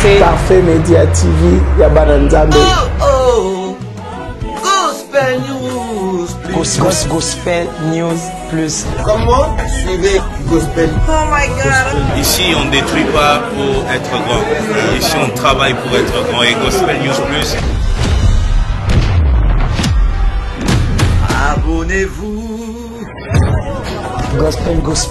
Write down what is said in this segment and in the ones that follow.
Parfait Media TV, Yabana Nzambe. Gospel News Plus. Gospel News Plus. Comment suivez Gospel? Oh my God. Ici, on ne détruit pas pour être grand. Ici, on travaille pour être grand. Et Gospel News Plus. Abonnez-vous. Gospel News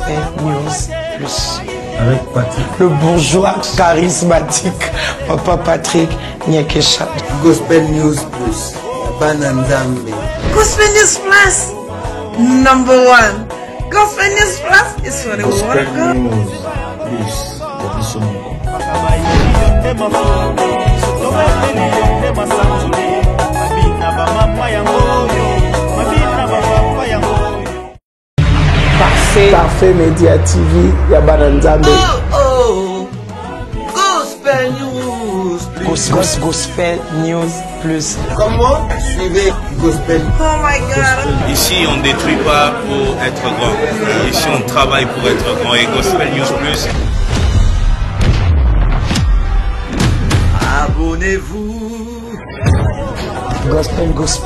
Plus. Avec Patrick. Le bourgeois charismatique, Papa Patrick Nyakesha. Gospel News Plus. Yabana Nzambe. Gospel News Plus. Number one. Gospel News Plus is for the Gospel world. News Plus. Yabiso Moko. Parfait Media TV, Yabana Nzambe. Gospel News Plus. Gospel News Plus. Comment suivez Gospel? Oh my God. Ici, on ne détruit pas pour être grand. Ici, on travaille pour être grand. Et Gospel News Plus. Abonnez-vous. Gospel News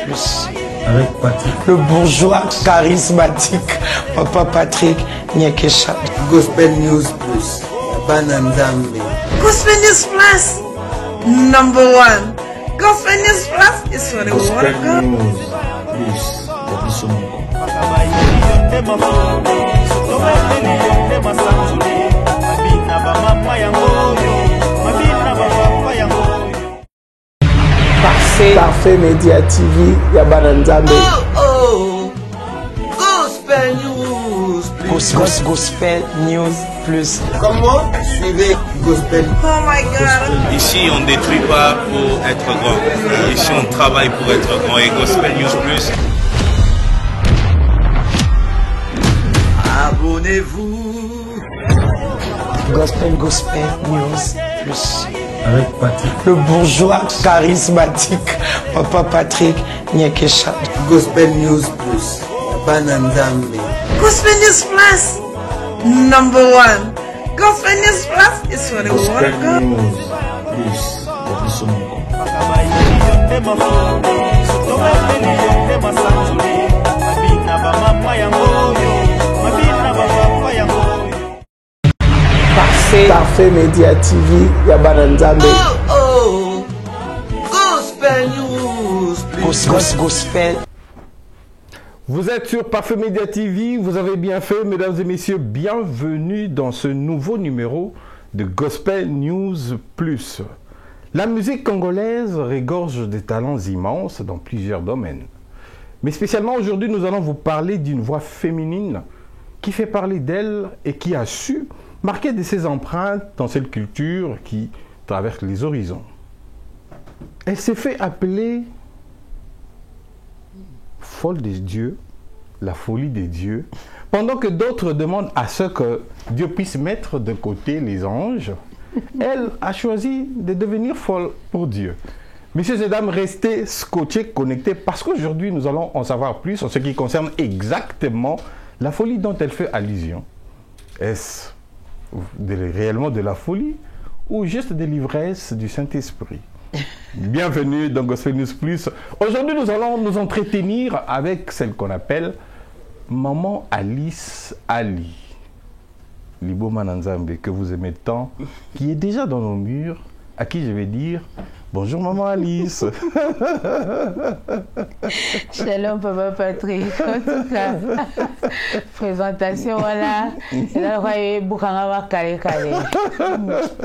Plus. Avec Patrick. Le bourgeois charismatique, Papa Patrick Nyakesha. Gospel News Plus. Yabana Nzambe. Gospel News Plus. Number one. Gospel News Plus is for the Gospel world. News Plus. Yabiso Moko. Parfait Media TV, Yabana Nzambe. Gospel News Plus. Gospel News Plus. Comment suivez Gospel? Oh my God. Ici, on ne détruit pas pour être grand. Ici, on travaille pour être grand. Et Gospel News Plus. Abonnez-vous. Gospel News Plus. Avec Patrick. Le bourgeois charismatique, Papa Patrick Nyakesha. Gospel News Plus. Yabana Nzambe. Gospel News Plus. Number one. Gospel News Plus is for the Gospel world. News Plus. Yabiso Moko. Parfait Media TV, Yabana Nzambe. Gospel News Plus. Gospel. Vous êtes sur Parfait Media TV, vous avez bien fait, mesdames et messieurs, bienvenue dans ce nouveau numéro de Gospel News Plus. La musique congolaise regorge de talents immenses dans plusieurs domaines. Mais spécialement aujourd'hui, nous allons vous parler d'une voix féminine qui fait parler d'elle et qui a su marquer de ses empreintes dans cette culture qui traverse les horizons. Elle s'est fait appeler folle des dieux, la folie des dieux, pendant que d'autres demandent à ce que Dieu puisse mettre de côté les anges, elle a choisi de devenir folle pour Dieu. Messieurs et dames, restez scotchés, connectés, parce qu'aujourd'hui nous allons en savoir plus en ce qui concerne exactement la folie dont elle fait allusion. Est-ce réellement de la folie ou juste de l'ivresse du Saint-Esprit? Bienvenue dans Gospel News Plus. Aujourd'hui, nous allons nous entretenir avec celle qu'on appelle Maman Alice Ali. Libo Mananzambe, que vous aimez tant, qui est déjà dans nos murs, à qui je vais dire bonjour Maman Alice. Shalom Papa Patrick. En tout cas, présentation, voilà.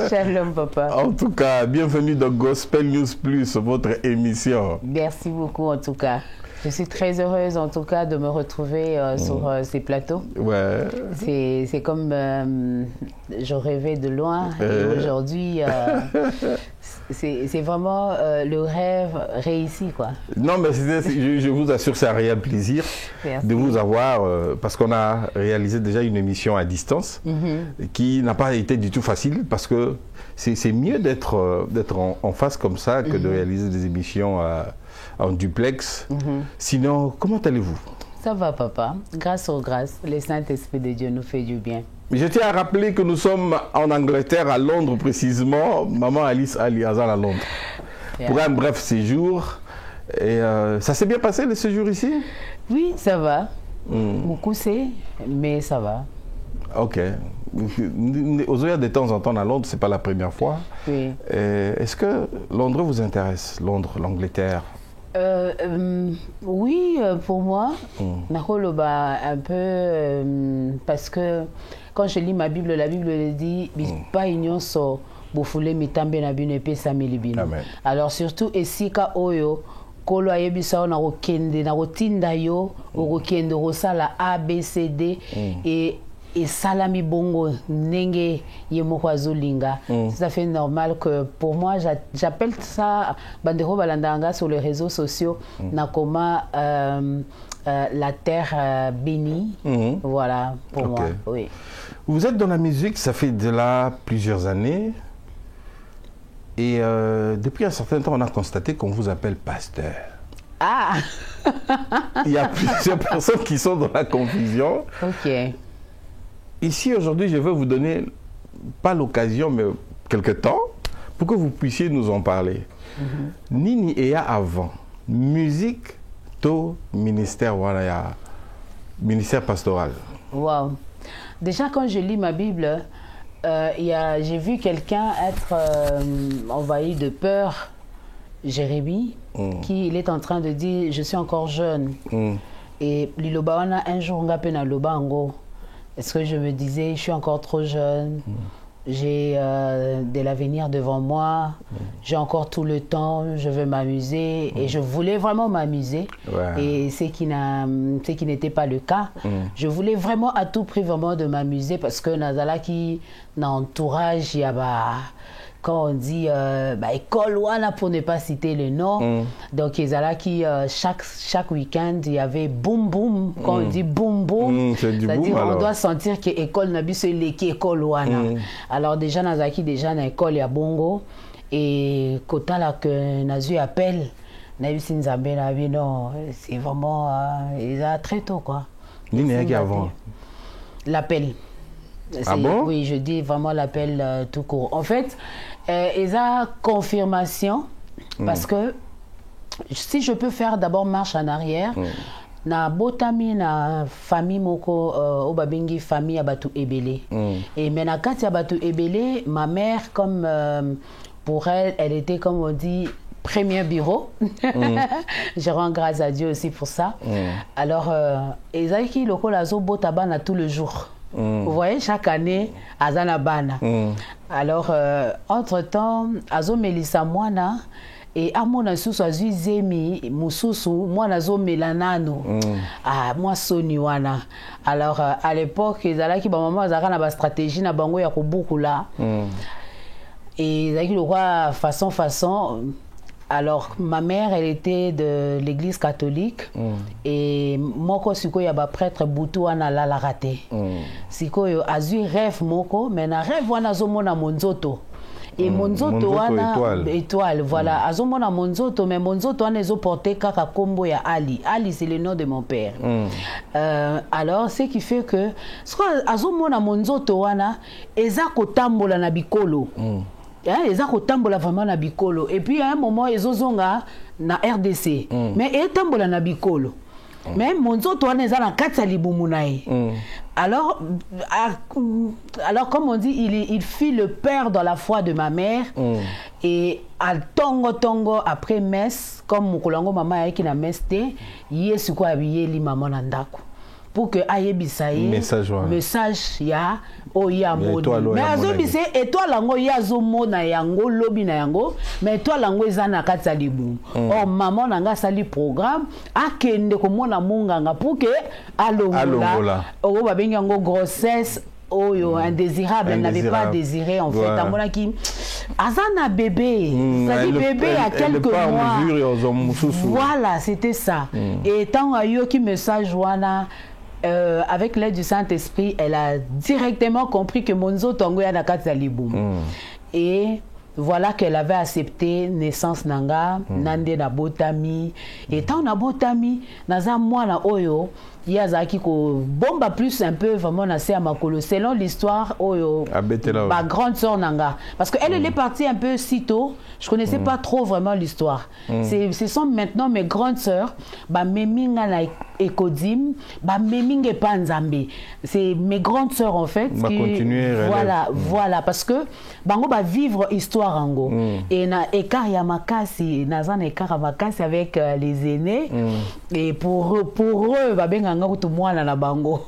Shalom Papa. En tout cas, bienvenue dans Gospel News Plus, votre émission. Merci beaucoup en tout cas. Je suis très heureuse en tout cas de me retrouver sur ces plateaux. Ouais. C'est comme je rêvais de loin et aujourd'hui c'est vraiment le rêve réussi quoi. Non mais je vous assure c'est un réel plaisir de vous avoir parce qu'on a réalisé déjà une émission à distance qui n'a pas été du tout facile parce que c'est mieux d'être en face comme ça que de réaliser des émissions en duplex. Sinon, comment allez-vous? Ça va, papa. Grâce aux grâces, le Saint-Esprit de Dieu nous fait du bien. Je tiens à rappeler que nous sommes en Angleterre, à Londres précisément. Maman Alice Ali Azal à Londres. Yeah. Pour un bref séjour. Et ça s'est bien passé le séjour ici? Oui, ça va. Beaucoup c'est, mais ça va. Ok. Ozoya, de temps en temps à Londres, c'est pas la première fois. Oui. Est-ce que Londres vous intéresse? Londres, l'Angleterre? Oui, pour moi, un peu parce que quand je lis ma Bible, la Bible dit pas ignonso bofoule mitambe na bino epe sameli bino. Alors surtout esika oyo kolo ayebisa na okende na rotinda yo okende rosala ABCD et salami bongo nenge yemoko azolinga. C'est tout à fait normal que pour moi j'appelle ça bandero balandanga sur les réseaux sociaux nakoma la terre bénie. Voilà pour moi. Oui. Vous êtes dans la musique, ça fait de là plusieurs années. Et depuis un certain temps, on a constaté qu'on vous appelle pasteur. Ah. Il y a plusieurs personnes qui sont dans la confusion. Ok. Ici, aujourd'hui, je veux vous donner, pas l'occasion, mais quelque temps, pour que vous puissiez nous en parler. Nini Eya avant, musique, to ministère, voilà, ministère pastoral. Wow. Déjà, quand je lis ma Bible, j'ai vu quelqu'un être envahi de peur, Jérémie, qui il est en train de dire, je suis encore jeune. Et Lilobawana, un jour, on a peine à Lobango. Est-ce que je me disais, je suis encore trop jeune, j'ai de l'avenir devant moi, j'ai encore tout le temps, je veux m'amuser. Et je voulais vraiment m'amuser. Et ce qui n'était pas le cas. Je voulais vraiment à tout prix vraiment de m'amuser parce que Nazala qui dans l'entourage, il y a quand on dit école wana pour ne pas citer le nom, donc Ezala qui chaque week-end il y avait boum boum, quand on dit boum boum, c'est-à-dire on doit sentir que école n'a plus qui école wana. Alors déjà Nazaki déjà dans l'école il y a bongo et kota là que Nazu appelle Nabi Nzambe Nabi non c'est vraiment très tôt quoi. Ni avant l'appel. Ah bon? Oui, je dis vraiment l'appel tout court. En fait, il y a confirmation parce que si je peux faire d'abord marche en arrière, na botami na famille moko obabengi famille abatu ebele. Et maintenant quand abatu ebele, ma mère comme pour elle, elle était comme on dit premier bureau. Je rends grâce à Dieu aussi pour ça. Alors, ezaki loko lazo botabana tout le jour. Vous voyez, chaque année, Azana Bana. Alors, entre-temps, Azo Melissa Moana et Amona Sousa Zemi Moussousou, moi Azo Melanano. Ah, moi Soniwana. Alors, à l'époque, ils allaient qui maman Azara na ba stratégie na bango ya beaucoup là. Et ils allaient le roi façon. Alors, ma mère, elle était de l'église catholique. Et moko siko ya ba prêtre Boutou ana la raté. Siko yo azu rêve moko, mais na rêve wana zomona monzoto. Et monzoto wana étoile, voilà. Azomona monzoto, mais monzoto wana ezo porté kaka kombo ya Ali. Ali c'est le nom de mon père. Alors, ce qui fait que azomona monzoto wana eza kotambola na bikolo. Ils ont vraiment na bikolo et puis à un moment ils ont na RDC mais ils tambola na bikolo mais monzo toi les a na kati libumunae. Alors comme on dit il fit le père dans la foi de ma mère et à tongo après messe comme mukolango mama yaki na messe te yesu ko abiye li maman na ndako pour que ayebisaye message ya oya modi mais azobise étoile yango yazo mona yango lobi na yango mais étoile yango ezana kati libu oh maman nanga sali programme akende ko mona munganga pour que alongola o babengi yango grossesse oyo indésirable, elle n'avait pas désiré en fait. Voilà. Qui Azana bébé, ça dit bébé il y a quelques mois. Voilà, c'était ça. Et tant à yo qui message wana avec l'aide du Saint-Esprit, elle a directement compris que Monzo Tongo ya nakati liboum. Et voilà qu'elle avait accepté naissance nanga, nande na botami. Et tant na botami, naza mwana oyo Yazaki ko bomba plus un peu vraiment nassé à Makolo selon l'histoire ma grande sœur Nanga parce que elle est partie un peu si tôt, je connaissais pas trop vraiment l'histoire. Ce sont maintenant mes grandes sœurs ba meminga na ekodim ba meminga pa nzambe. C'est mes grandes sœurs en fait qui voilà parce que bango ba vivre histoire ango et na écart ya makasi nazana écart makasi avec les aînés et pour eux ba benga na bango.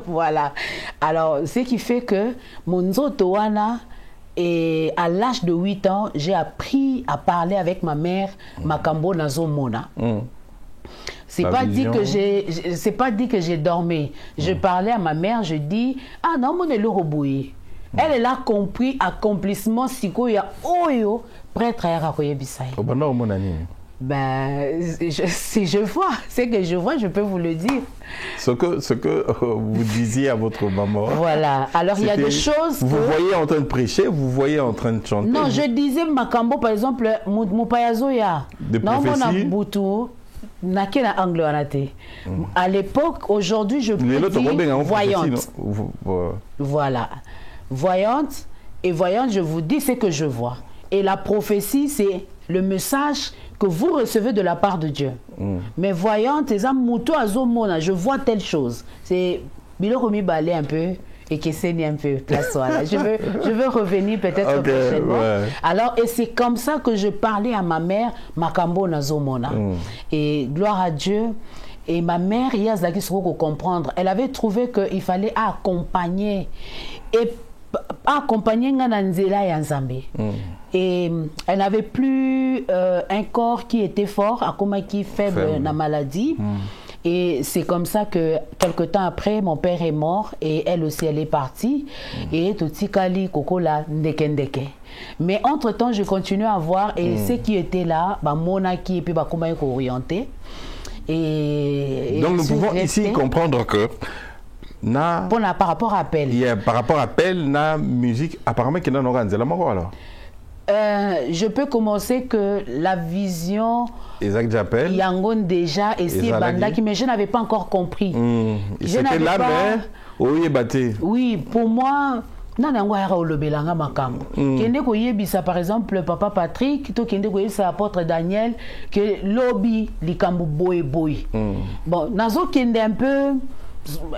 Voilà. Alors, ce qui fait que mon nzoto wana, et à l'âge de 8 ans, j'ai appris à parler avec ma mère, Makambo Nazomona. C'est pas dit que j'ai dormi. Je parlais à ma mère, je dis ah non, mon le roboué. Elle a compris accomplissement siko ya oyo prêtre ya rakoye bisai. Ben, si je vois, c'est que je vois, je peux vous le dire. Ce que vous disiez à votre maman. Voilà. Alors, il y a des choses. Vous voyez en train de prêcher, vous voyez en train de chanter. Non, je disais Makambo, par exemple, Moupayazoya. Des prophéties. À l'époque, aujourd'hui, je peux dire voyante. Voilà. Voyante. Et voyante, je vous dis ce que je vois. Et la prophétie, c'est le message que vous recevez de la part de Dieu. Mais voyante, je vois telle chose. C'est Bilokomi Balé un peu et qui saigne un peu. Je veux revenir peut-être prochainement. Ouais. Alors, et c'est comme ça que je parlais à ma mère, Makambo Nazomona. Et gloire à Dieu. Et ma mère, Yazaki Soko comprendre, elle avait trouvé qu'il fallait accompagner. Et accompagner Ngananzela et Nzambe. Et elle n'avait plus un corps qui était fort, à comme qui faible la maladie. Et c'est comme ça que quelque temps après, mon père est mort et elle aussi elle est partie. Et tout kali kokola ndekendeke. Mais entre temps, je continue à voir et ceux qui étaient là, bah mona qui et puis bah comment orienté. Et donc nous pouvons ici comprendre que par rapport à appel. Par rapport à appel, la musique, apparemment, qu'il y a alors. Je peux commencer que la vision Yangon déjà et si Bandaki, mais je n'avais pas encore compris. C'était là, mais oui, pour moi, par exemple, papa Patrick, apôtre Daniel, que lobby likambu boy boy. Bon, nazo kende un peu.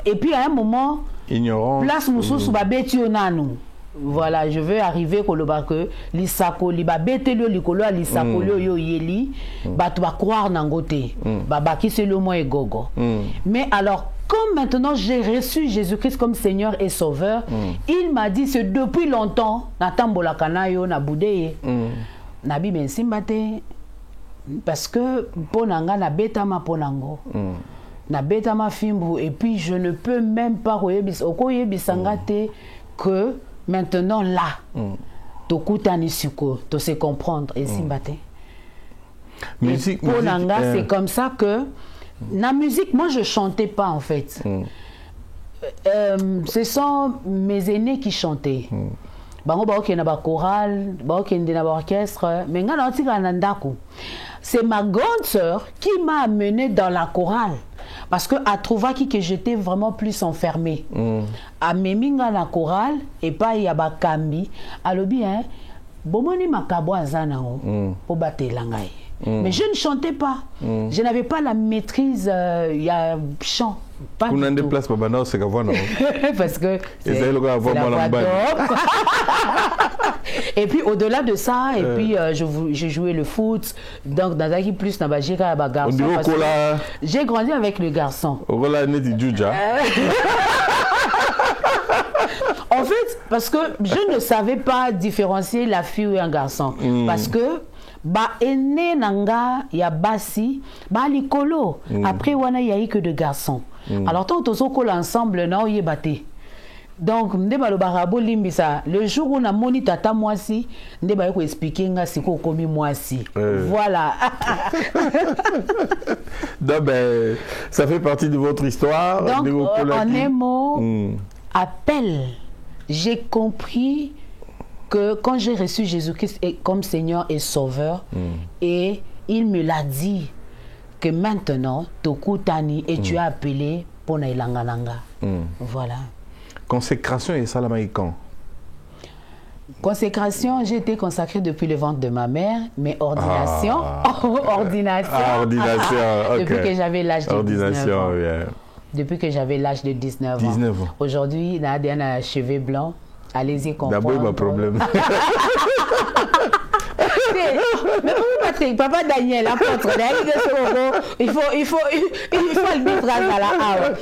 Et puis à un moment, ignorant. Place Moussous Babétionanou. Voilà, je veux arriver que l'isako li babetelo likolo l'isako yo yeli ba tu vas croire nangote baba qui c'est le moi et gogo. Mais alors comme maintenant j'ai reçu Jésus-Christ comme Seigneur et Sauveur, il m'a dit c'est depuis longtemps na tambola kanayo na boudeye na bi bensimbate parce que ponanga na betama ponango. Na betama fimbu et puis je ne peux même pas okoyebisangate que maintenant là tokutani suko to se comprendre et simbate. Musique ponanga c'est comme ça que la musique moi je chantais pas en fait. Ce sont mes aînés qui chantaient. Bango ba okena ba chorale, ba okende na ba orchestre, mais ngana otika na ndako. C'est ma grande sœur qui m'a amené dans la chorale. Parce qu'elle trouva que j'étais vraiment plus enfermée. À Meminga la chorale, et pas y a Bakambi. Alors bien, Bomoni Makabo Azanao, pour battre l'angaï. Mais je ne chantais pas. Je n'avais pas la maîtrise, il y a chant. Pas du tout. Place, parce que c'est la voix d'homme. Et puis au-delà de ça, et puis j'ai joué le foot, donc dans un plus dans garçon. J'ai grandi avec le garçon. En fait, parce que je ne savais pas différencier la fille ou un garçon, parce que ba ene nanga ya basi ba likolo après wana ya que de garçons. Alors tant on colle ensemble na oyebate. Donc ndeba lo barabo limbisa le jour où on a moni tata mwasi ndeba ko expliquer nga siko komi mwasi. Voilà. Donc ben ça fait partie de votre histoire. Donc en un mot appel. J'ai compris que quand j'ai reçu Jésus-Christ comme Seigneur et Sauveur, et il me l'a dit, que maintenant, Tokutani, et tu as appelé pour Nailangananga. Voilà. Consécration et salamaïkan. Consécration, j'ai été consacrée depuis le ventre de ma mère, mais ordination, ordination, okay. depuis que j'avais l'âge de 19 ans. Yeah. Depuis que j'avais l'âge de 19 ans. Aujourd'hui, Nadia a cheveux blancs. Allez-y comprendre. D'abord, il y a un problème. Papa Daniel, apôtre, il faut le mettre à la hawa.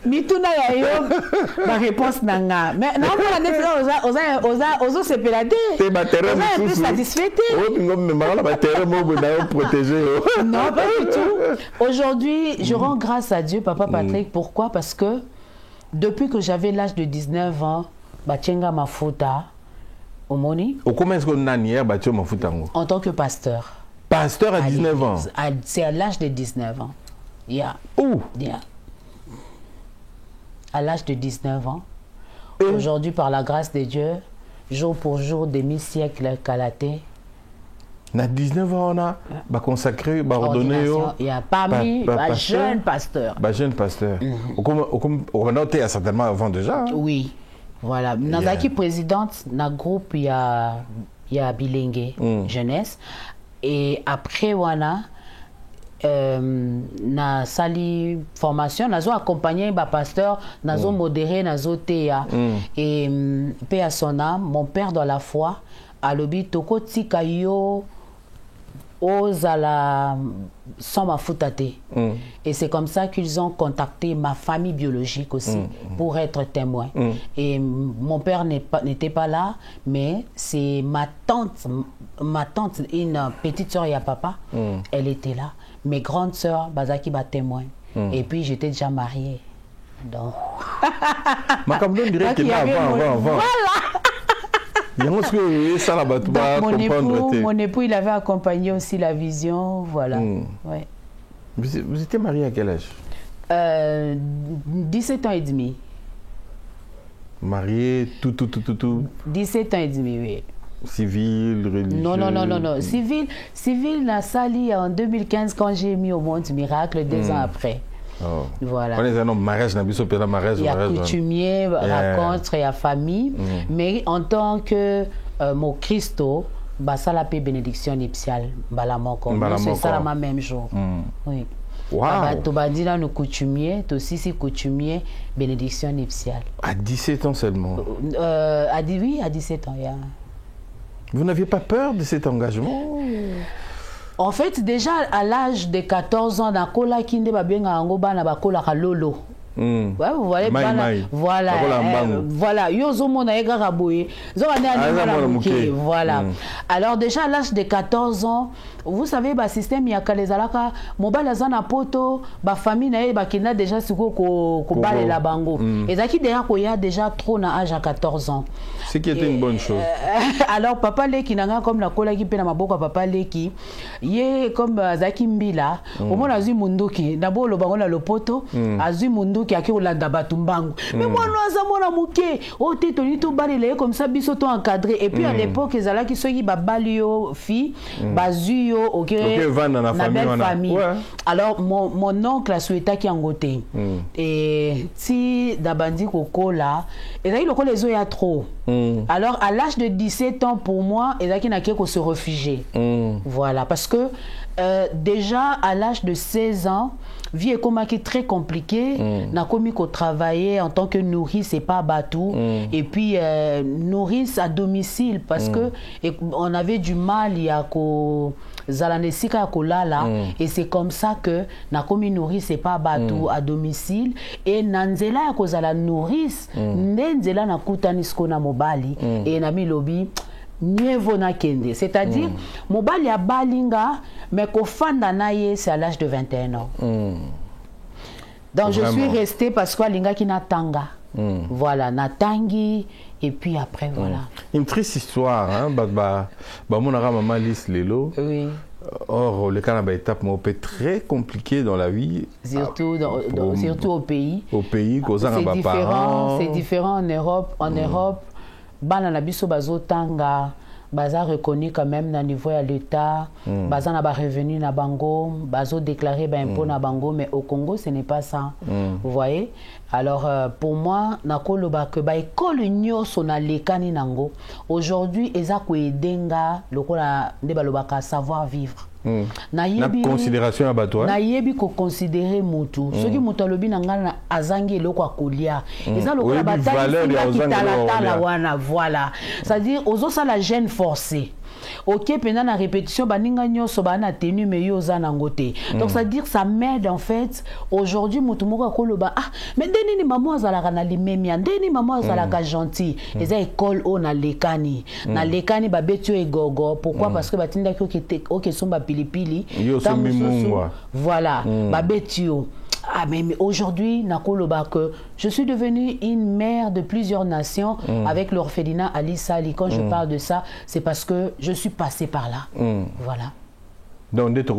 Mituna yayo, ma réponse nanga. Mais non, on a se pélader. On a un peu satisfait. Non, pas du tout. Aujourd'hui, je rends grâce à Dieu, Papa Patrick. Pourquoi? Parce que depuis que j'avais l'âge de 19 ans, Bachenga Mafuta, Omoni. Comment est-ce qu'on a nié Bachenga Mafuta? En tant que pasteur. Pasteur à 19 ans? C'est à l'âge de 19 ans. Yeah. Où? Yeah. À l'âge de 19 ans. Aujourd'hui, par la grâce de Dieu, jour pour jour, demi-siècle, Kalaté. À 19 ans, on a consacré, ordonné. Il y a parmi les jeunes pasteurs. Jeune pasteur. On a certainement avant déjà. Oui. Voilà. Nazaki présidente, dans le groupe, il y a Bilingue jeunesse. Et après, voilà, na sali formation, nazo accompagné ba pasteur, nazo modéré, nazo théa. Et paix à son âme, mon père dans la foi, à l'obi toko tika yo ozala sans ma foutate. Et c'est comme ça qu'ils ont contacté ma famille biologique aussi pour être témoin. Et mon père n'était pas là, mais c'est ma tante, une petite soeur et à papa, elle était là. Mes grandes sœurs, Bazaki va témoin. Et puis j'étais déjà mariée. Donc. Avant. Voilà. Mon époux, il avait accompagné aussi la vision, voilà. Ouais. Vous étiez marié à quel âge? 17 ans et demi. Marié, tout. 17 ans et demi, oui. Civil, religieux? Non. Civil, la sali en 2015 quand j'ai mis au monde miracle 2 ans après. Oh. Voilà. On est un homme mariage, il y a coutumier, rencontre, il y a famille. Mais en tant que mon Christo, ça la paix bénédiction nuptiale, c'est ça la même jour. Oui. Wow. Tu vas dire nous coutumier, tu aussi si coutumier, bénédiction nuptiale. À 17 ans seulement? Oui, à 17 ans. Yeah. Vous n'aviez pas peur de cet engagement? En fait, déjà à l'âge de 14 ans, dans Kola Kinde Babenga Angoba na Bakola Kalolo. Ouais, vous voyez, voilà. Yozo mona ega raboye. Voilà. Alors déjà à l'âge de 14 ans, vous savez, le système yakalezalaka, mobile azana poto, ba famille na ba kina déjà siko ko bale la bango. Et zaki déjà trop na âge à 14 ans. Ce qui était une bonne chose. Alors papa leki nanga comme la kola ki pe na maboko papa leki, ye comme zaki mbila, au moins azui munduki, d'abord le bango na le poto, azui munduki aki olanda batumbangu. Mais moi no azamona muke, o te toni to balele comme ça biso to encadré et puis à l'époque ezalaki soki ba balio fi, bazu ok, na famille. Ouais. Alors mon oncle a souhaité qui angoté et si dabandi kokola et là il a les yeux trop. Alors à l'âge de 17 ans pour moi et là qui n'a qu'à se réfugier. Voilà parce que déjà à l'âge de 16 ans vie est comme qui très compliquée n'a commis qu'au travailler en tant que nourrice c'est pas bateau et puis nourrice à domicile parce que on avait du mal il y a Zalanesika kolala et c'est comme ça que na komi nourrice c'est pas bateau à domicile et nanzela ya kozala nourrice nenzela na kutanisko na mobali et na milobi nievo na kende c'est-à-dire mobali ya balinga mais ko fanda na ye c'est à l'âge de 21 ans. Donc je suis restée parce que linga ki na tanga. Voilà, natangi et puis après voilà. Une triste histoire hein mon maman Lise Lelo. Oui. Or le Canada étape mais très compliqué dans la vie. Surtout surtout au pays. Au pays c'est différent en Europe. En Europe, bana na biso bazotanga baza reconnu quand même na niveau à l'État, baza na ba revenu na bango, bazo déclaré ba impôt na bango, mais au Congo ce n'est pas ça. Vous voyez? Alors pour moi nakoloba que ba école nyonso na lekani nango aujourd'hui eza ko edenga lokola nde balobaka savoir vivre. Na considération à batoi. Na yebi ko considérer mutu. Ce qui mutu alobi nangana azangi eloko akolia. Eza lokola batali la wana voilà. C'est-à-dire ozo ça la gêne forcée. Ok, pendant la répétition, baninga nyonso bana tenu mais yo za nangote. Donc ça veut dire ça m'aide en fait. Aujourd'hui mutumoko koloba ah mais ndeni ni maman azalaka na limemia, ndeni maman azalaka gentil. Eza école o na lekani. Na lekani ba betio egogo. Pourquoi? Parce que batinda ki ok somba pilipili. Yo somimungwa. Voilà, ba betio. Ah mais aujourd'hui, nakoloba que je suis devenue une mère de plusieurs nations avec l'orphelinat Ali Sali. Quand je parle de ça, c'est parce que je suis passée par là. Voilà. Donc, dès que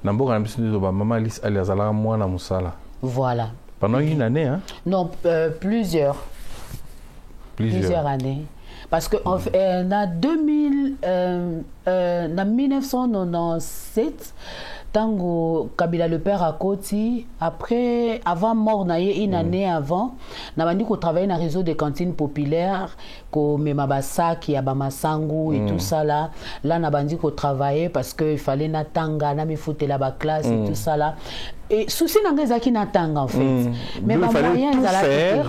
maman Alice Ali azala mwana musala. Voilà. Pendant une année, hein? Non, plusieurs années. Parce que en 1997, tango Kabila le père à Koti, après, avant mort, une année avant, n'a pas dit qu'on travaillait dans un réseau de cantines populaires, comme Mabasa, qui a Bamasangu et tout ça là. Là, n'a pas dit qu'on travaillait parce qu'il fallait n'atanga, n'a mis foutre la classe et tout ça là. Et souci n'a pas qui n'atanga en fait. Mais ma moyen, ils allaient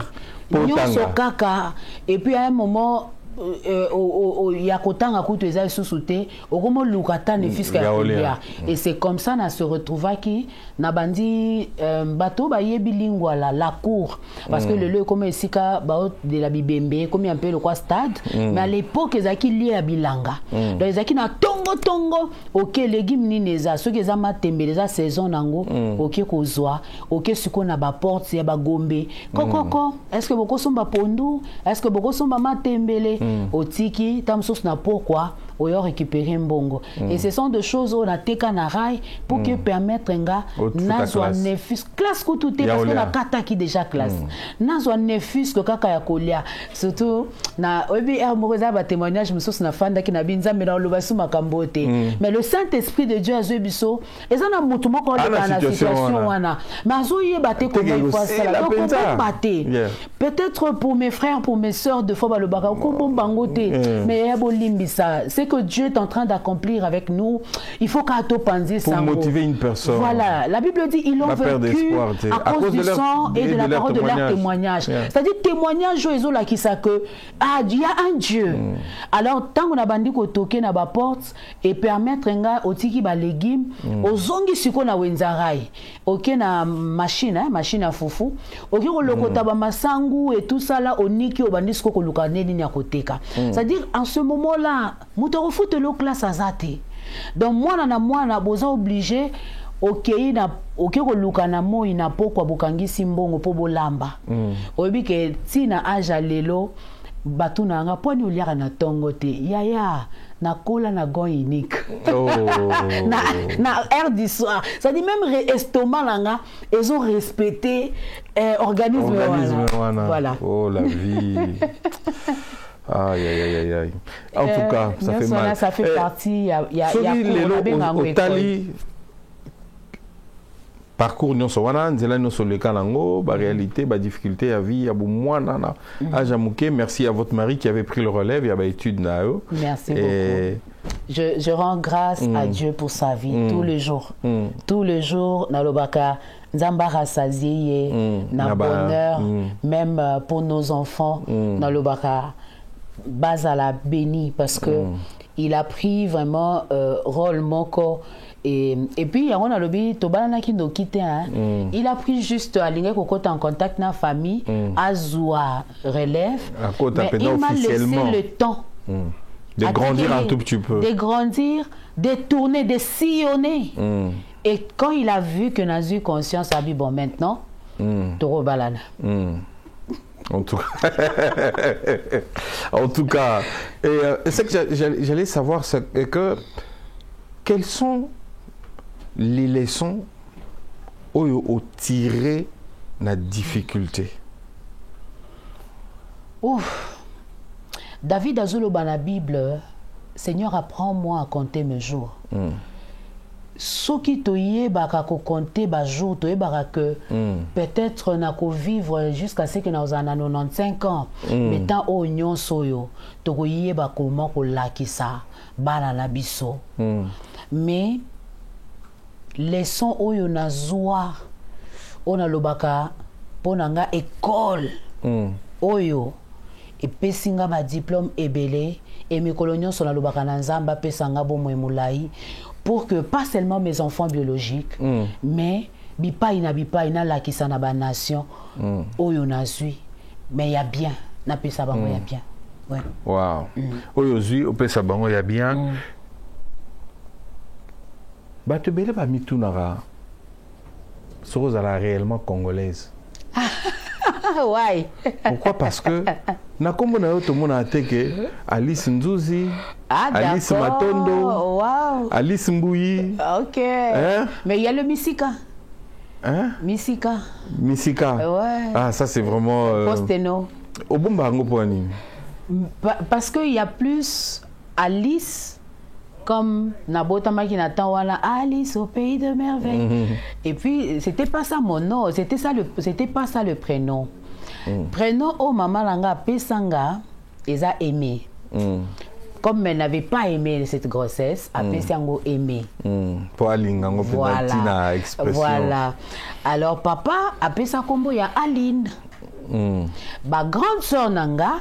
faire kaka. Et puis à un moment, il y a kotanga kutu eza susute okomo lukata ne fiska ya et c'est comme ça na se retrouva qui na bandi bato ba yebi lingwa la cour parce que le lieu comme esika ba de la bibembe comme un peu le quoi stade mais à l'époque ezaki lié à bilanga donc ezaki na tongo OK légumes ni neza ceux qui za matembeleza saison nango OK kozwa OK siko na ba porte ya ba gombe kokoko est-ce que boko somba pondu est-ce que boko somba matembele otiki tamsos na pourquoi oyo récupérer mbongo et ce sont des choses on a teka na rail pour que permettre nga nazwa nefus classe ko tout parce que la kata qui déjà classe nazwa nefus le kaka ya kolia surtout na obi moza ba témoignage msos na fanda ki na binza mais dans le basu makambote mais le Saint-Esprit de Dieu azo biso ezana mutu moko le na situation wana mais azo yebate ko il faut ça donc on peut bater peut-être pour mes frères pour mes sœurs de fois le baka ko bangote mais ya bolimbisa c'est que Dieu est en train d'accomplir avec nous. Il faut qu'à tout penser ça. Pour motiver une personne. Voilà. La Bible dit ils l'ont vaincu à cause du sang et de la parole de leur témoignage. C'est-à-dire témoignage là qui ça que il y a un Dieu. Alors tant qu'on a bandi ko toquer na ba porte et permettre nga otiki ba légumes ozongi siko na wenzarai. OK na machine machine à foufou. OK ko lokota ba masangu et tout ça là oniki obandi siko ko lukane ni nyakoteka. C'est-à-dire en ce moment-là muto foute l'eau classe azate. Donc moi na boza obligé OK na OK ko lukana mo ina pokwa bokangisi mbongo po bolamba. Oyebi ke tina aja lelo batu na nga poni uliaka na tongo te yaya na kola na gon unique na air du soir ça dit même estomac langa ils ont respecté organisme voilà oh la vie. Aïe, aïe, aïe, aïe. En tout cas, ça fait mal. Ça fait partie. Il y a parcours nous sommes le Kalango, la réalité, la difficulté à vie, à Boumouana, à Jamouké. Merci à votre mari qui avait pris le relève, il y avait étude Nao. Merci beaucoup. Je rends grâce à Dieu pour sa vie tous les jours. Tous les jours, Nalobaka, Nzambara Saziye, na bonheur, même pour nos enfants, Nalobaka. Bazala béni parce que il a pris vraiment rôle moko et puis on a lobby tobana kindo quitté il a pris juste à ligne kokota en contact na famille azwa relève mais il m'a laissé le temps de grandir un tout petit peu de grandir de tourner de sillonner et quand il a vu que n'a eu conscience a dit bon maintenant toro balana en tout cas, et ce que j'allais savoir, c'est que quelles sont les leçons au tirer la difficulté? Ouf. David azoloba na Bible, Seigneur, apprends-moi à compter mes jours. Soki toyebaka ko compter ba jour, toyebaka que peut-être na ko vivre jusqu'à ce que na ozana 95 ans, mais tant o nyonso yo, to koyeba comment ko lakisa bana na biso. Mais leçon oyo na zwa ona lobaka pona nga école oyo epesinga ba diplôme ebele et mikolo nyonso na lobaka na Nzamba pesanga bomwe mulai pour que pas seulement mes enfants biologiques mais bipai na lakisa na ba nation oyo nazui mais y a bien na pesa bango ya bien. Ouais. Wow. Oyo zui opesa bango ya bien. Bato bele ba mitunara. Soroza la réellement congolaise. Ouais. Pourquoi? Parce que na kombo na yo to mona teke Alice Nzuzi, Alice Matondo, wow. Alice Mbouyi. OK. Hein? Mais il y a le Misika. Hein? Misika. Misika. Ouais. Ah, ça c'est vraiment Posteno. Au bon bango poni. Parce qu'il y a plus Alice comme Nabota Makinatan Wala, Alice au pays de merveille. Et puis c'était pas ça mon nom, c'était pas ça le prénom. Prénom au maman langa pesanga, ils a aimé. Comme elle n'avait pas aimé cette grossesse, a pesango aimé. Pour alingango voilà. Expression. Voilà. Alors papa a pesa kombo ya Aline. Ba grande sœur nanga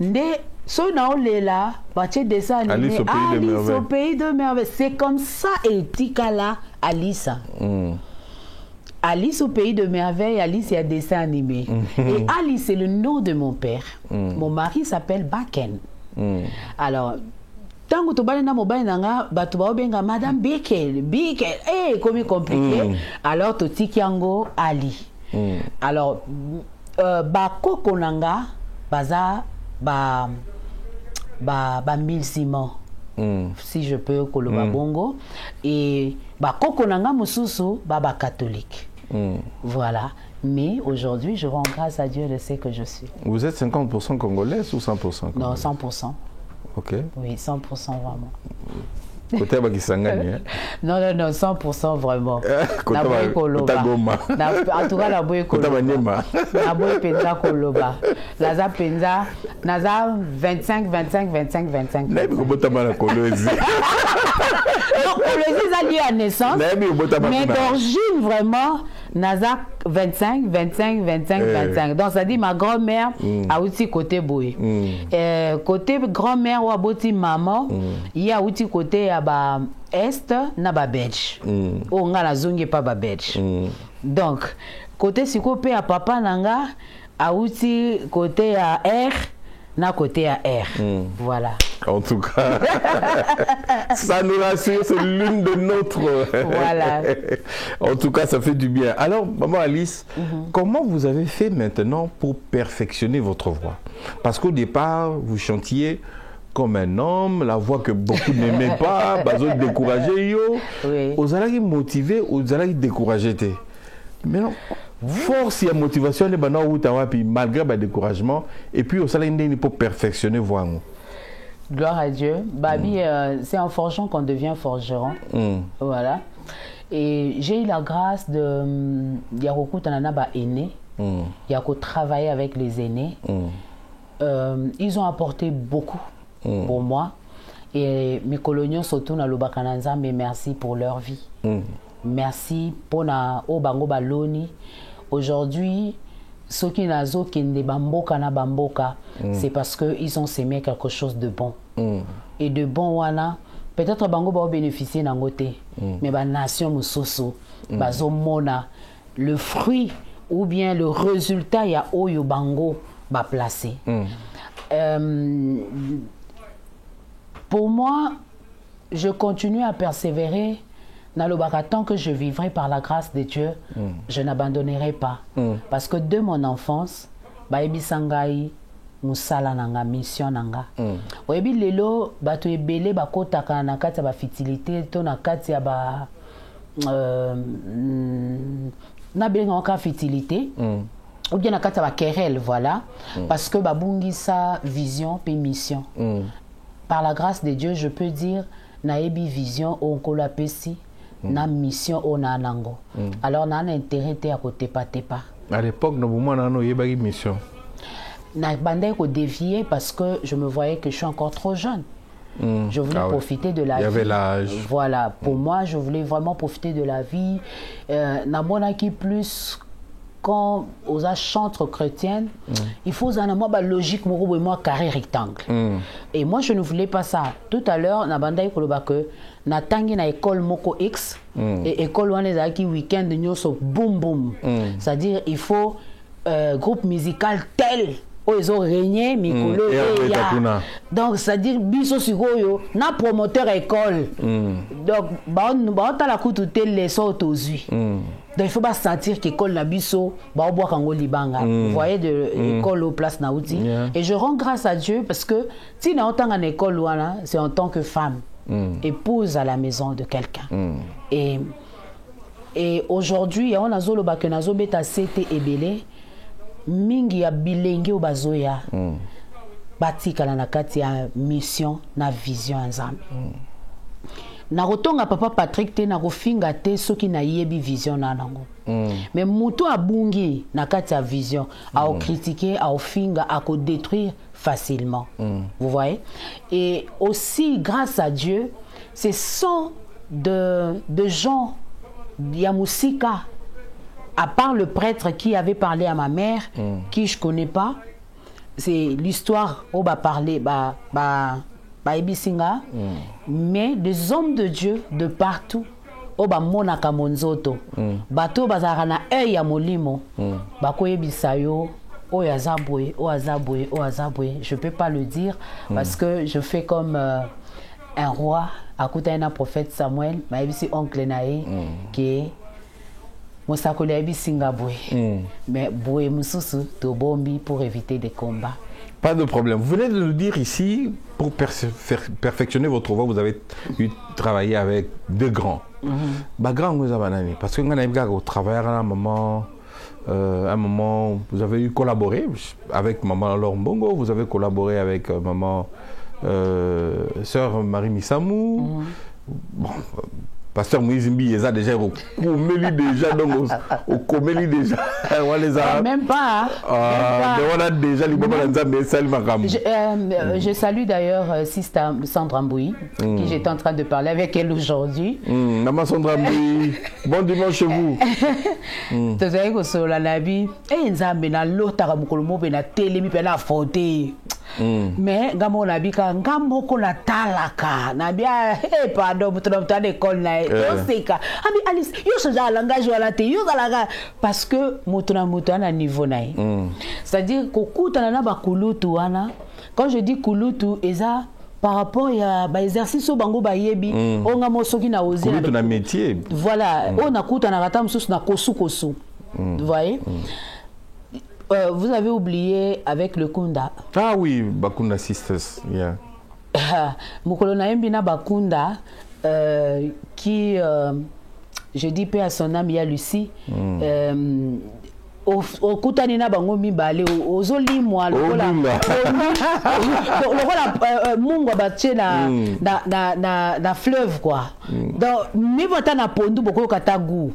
nde so na olela bache dessin animé Alice au pays de merveille. C'est comme ça et tikala Alice. Alice au pays de merveille, Alice est un dessin animé. Et Alice c'est le nom de mon père. Mon mari s'appelle Baken. Alors tango to bana mobile nanga batu ba obenga madame Bikel, comme compliqué. Alors to tikiango Ali. Alors ba koko nanga baza ba mille Simon, si je peux koloba bongo, et ba koko nanga mususu ba catholique. Voilà. Mais aujourd'hui, je rends grâce à Dieu de ce que je suis. Vous êtes 50% congolaise ou 100% congolaise? Non, 100%. Ok. Oui, 100% vraiment. Côté Bakisangani, hein? Non, 100% vraiment. Côté Goma. En tout cas, la boye Koloba. La boye Penza Koloba. Naza Penza, Naza 25. N'est-ce pas la Colosie? Non, Colosie, ça lié à naissance. Mais d'origine, vraiment, Naza 25. Donc, ça dit ma grand-mère a aussi côté boye. Côté grand-mère ou a boti maman, il y a aussi côté ba est na ba belge. O nga la zonge pas ba belge. Donc côté sikopé à papa nanga a outi côté à R na côté à R. Voilà. En tout cas, ça nous rassure, c'est l'une de notre. Voilà. En tout cas, ça fait du bien. Alors, maman Alice, comment vous avez fait maintenant pour perfectionner votre voix? Parce qu'au départ, vous chantiez comme un homme, la voix que beaucoup n'aimaient pas, vous êtes découragé, vous allez motiver, vous allez décourager. Mais non, force et motivation, malgré le découragement, et puis vous allez pour perfectionner voix. Gloire à Dieu. Babi, c'est en forgeant qu'on devient forgeron. Voilà. Et j'ai eu la grâce de Yaroku Tananaba aîné. Yako travailler avec les aînés. Ils ont apporté beaucoup pour moi. Et mes coloniaux surtout na Lobakananza, mais merci pour leur vie. Merci pour na Obango Baloni. Aujourd'hui, ceux qui nazo kende bamboka na bamboka, c'est parce qu'ils ont sémé quelque chose de bon. Et de bon wana, peut-être bango ba bénéficier nangote, mais ba nation musoso, bazo mona le fruit ou bien le résultat ya oyo bango ba placer. Pour moi, je continue à persévérer. Tant que je vivrai par la grâce de Dieu, je n'abandonnerai pas. Parce que de mon enfance, Baebi Sangai, Musala nanga, mission nanga. Oebi lelo, bato ebele bakotaka na kati ya ba fertilité, to na kati ya ba na benga ka fertilité. ou bien na kati ba querelle, voilà, parce que babungi sa vision puis mission. Par la grâce de Dieu, je peux dire naebi vision onkola pesi na mission ona nango. Alors na intérêt à côté pas. À l'époque, nous avons eu une mission. Na bandé ko dévier parce que je me voyais que je suis encore trop jeune. Je voulais profiter de la vie. Il y avait l'âge. Voilà, pour moi, je voulais vraiment profiter de la vie. Na qui plus quand aux chantres chrétiennes, il faut un logique moi carré rectangle. Et moi je ne voulais pas ça. Tout à l'heure na banda ikoloba que na tangi na école moko X et école wana ezaki week-end nyoso boum boum. C'est-à-dire il faut groupe musical tel où ils ont régné mikolo donc c'est-à-dire biso sikoyo na promoteur école. Donc ba la kutu tel les sortes aux yeux. Donc il faut pas sentir qu'école na biso ba oboa kango libanga. Vous voyez de école au place naouti et je rends grâce à Dieu parce que si na autant en école wana c'est en tant que femme épouse à la maison de quelqu'un. Et aujourd'hui on a zolo ba que nazo beta cité ebele mingi ya bilenge obazoya batika na kati ya mission na vision nzambe. Na rotonga papa Patrick te na kofinga te soki na yebi vision na nango. Mais muto abungi na kati ya vision a critiquer a finga a ko détruire facilement. Vous voyez? Et aussi grâce à Dieu, ce sont de gens Yamusika, à part le prêtre qui avait parlé à ma mère, qui je connais pas, c'est l'histoire où va parler Ebisinga, mais des hommes de Dieu de partout, où va monaka monzoto, bato bazarana ya molimo, bako ebisayo, o azabwe, je peux pas le dire parce que je fais comme un roi, à côté d'un prophète Samuel, ma ebisi oncle nae, qui est Mosakole Singabwe. Mais Boué Moussousou, Tobombi pour éviter des combats. Pas de problème. Vous venez de nous dire ici, pour perfectionner votre voix, vous avez travaillé avec deux grands. Grands, vous avez parce que vous travaillez à un moment, vous avez collaboré avec Maman Laure Mbongo, vous avez collaboré avec Maman Sœur Marie Missamou. Bon, Pasteur Moïse Mbi, ils ont déjà au Comélie déjà. Même pas. Je salue d'ailleurs Sister Sandra Mboui, qui j'étais en train de parler avec elle aujourd'hui. Maman Sandra Mboui, bon dimanche chez vous. Tu sais que sur la nabi, et Nzambe na lotara mukolomo be na telemi pe na fonte. Mais ngamo nabika ngamo ko na talaka nabia pardon mutono mutane école na oseka abi Alice yo soja langage wala te yo kalaga parce que mutona mutana niveau na c'est-à-dire kokutana na bakulutu wana quand je dis kulutu eza par rapport à l'exercice au bango bayebi on a mosoki na ozi na métier voilà on a kutana kata msusu na kosu vous voyez. Vous avez oublié avec le Kunda. Ah oui, Bakunda Sisters, yeah. Mukolo Naembina Bakunda, qui, je dis paix à son âme, il y a Lucie. Au Koutanina Bango Mibale, aux Olimwa, lokola Mungo Bache na fleuve quoi. Donc, mi vota na pondu boko katagu.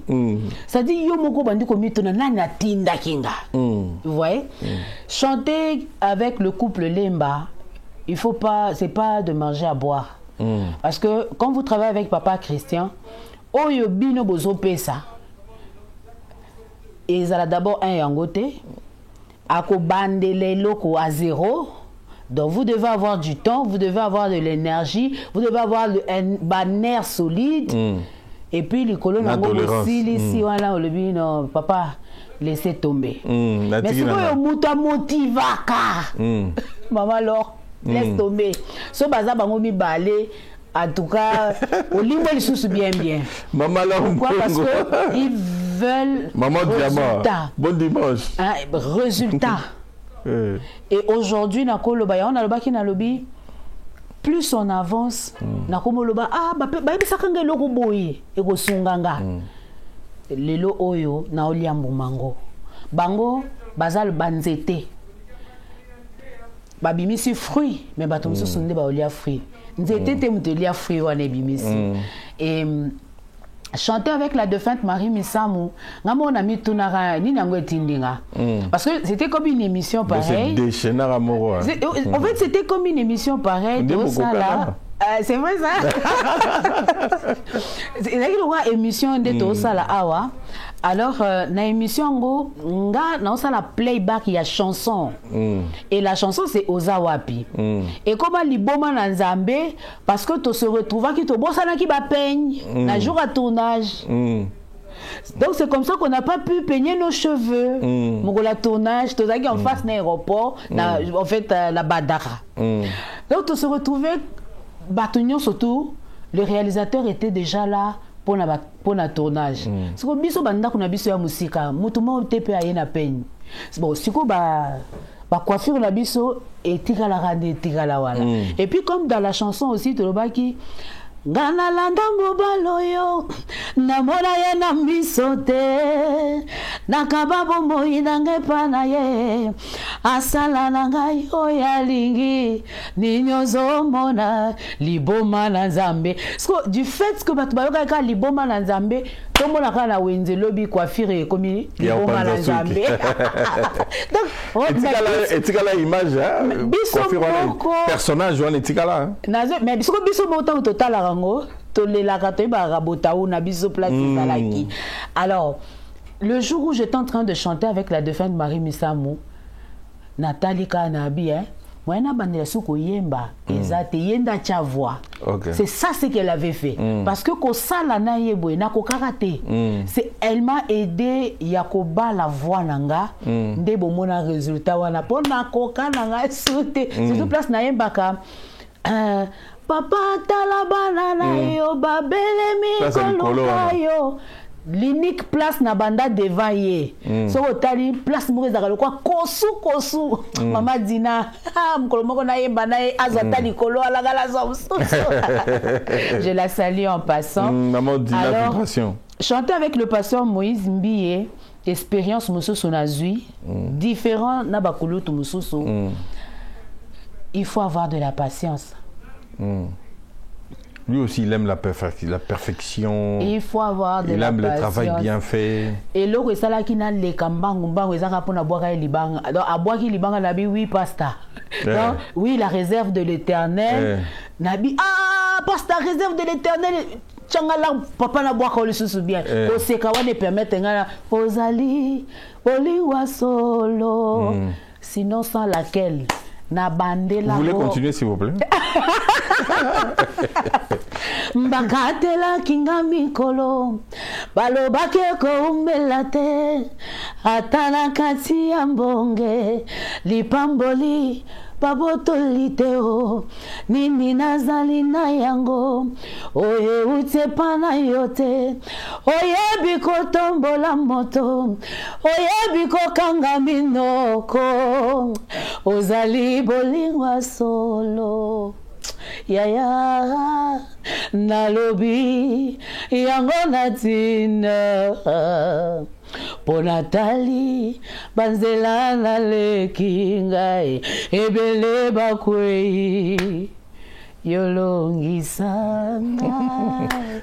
Ça dit yo moko bandi komito na nana tinda kinga. Vous voyez? Chanter avec le couple Lemba, il faut pas, c'est pas de manger à boire. Parce que quand vous travaillez avec Papa Christian, oyo bino bozo pesa. Et ils ont d'abord un yangote, à bandele loko à zéro. Donc vous devez avoir du temps, vous devez avoir de l'énergie, vous devez avoir un banner solide. Et puis les colonnes ici, voilà, on le dit non, papa, laissez tomber. Mais c'est quoi le motivaka? Maman Laure, laisse tomber. Ce bazar bango mi balé. En tout cas, au limbo les sous bien. Maman Laure, pourquoi? Parce que ils veulent Maman résultat. Bon dimanche. Résultat. Et aujourd'hui, on a le baki na lobby. Plus on avance, na komo loba ba bisakanga loko boye e ko sunganga. Lelo oyo na oliambu mango. Bango bazal banzete babimisi fruit mais bato mosusu nde baolia fruit nzete te moto elia fruit wana ebimisi et chanter avec la défunte Marie Misamou ngamo na mitunaka ni nango etindinga parce que c'était comme une émission pareille en fait c'était comme une émission pareille tout ça là c'est vrai ça c'est une émission de tout ça là awa alors na émission ngo nga na ça la playback il y a chanson et la chanson c'est Ozawapi et comment liboma na Nzambe parce que tu se retrouves qui to bosana ki ba peigne na jour à tournage donc c'est comme ça qu'on n'a pas pu peigner nos cheveux mongola tournage tout ça qui en face d'un aéroport en fait la Badara donc tu se retrouvais Batunion surtout le réalisateur était déjà là pour la tournage. Si vous biso banda kuna biso ya musika, mutu mo tepe aye na peigne. Bon, siko ba coiffure la biso et tika la rande tika la wala. Et puis comme dans la chanson aussi de Lobaki Gana landa mobalo yo namona ye na misote nakababo moi nange pana ye asala nanga yo ya lingi ninyozo mona liboma na Nzambe du fait que bato bayoka ka liboma na Nzambe tomona ka na wenze lobi coiffure comme liboma na Nzambe donc etikala image personnage on etikala mais biso mota total alors le jour où j'étais en train de chanter avec la défunte Marie Misamou Nathalie Kanabi moi na bandela suko yemba ezate yenda cha voix c'est ça ce qu'elle avait fait parce que ko sala na yebo na ko karaté c'est elle m'a aidé yakoba la voix nanga nde bomona résultat wana pona ko kananga sauter surtout place na yemba ka papa talabana na yo babele mikolo yo l'unique place na banda devant ye so otali place moko ezaka lokwa kosu mama dina mokolo moko na yemba na ye azata likolo alagala za mosusu je la salue en passant maman dina vibration chanter avec le pasteur Moïse Mbiye expérience mosusu na zui différent na bakulutu mosusu il faut avoir de la patience. Lui aussi, il aime la perfection. Il faut avoir de la patience. Il aime le travail bien fait. Et là, c'est là qu'il a les kambangu, il a pour boire libanga. Donc, à boire qui libanga nabi oui pasta. Donc, oui la réserve de l'Éternel. Nabi pasta réserve de l'Éternel. Changala papa na boire le sous bien. Au sekawa ne permettre ngala ozali oliwa solo. Sinon sans laquelle vous voulez continuer s'il vous plaît? Mbakatela kinga mikolo balobake ko umelate atana kati ya mbonge lipamboli babotoliteo nini nazali na yango oye utepa na yote oyebi kotombola moto oyebi kokanga minoko ozali bolingwa solo yaya nalobi yango natina Ponatali banzela na leki ngai ebele bakwei yolongisanga.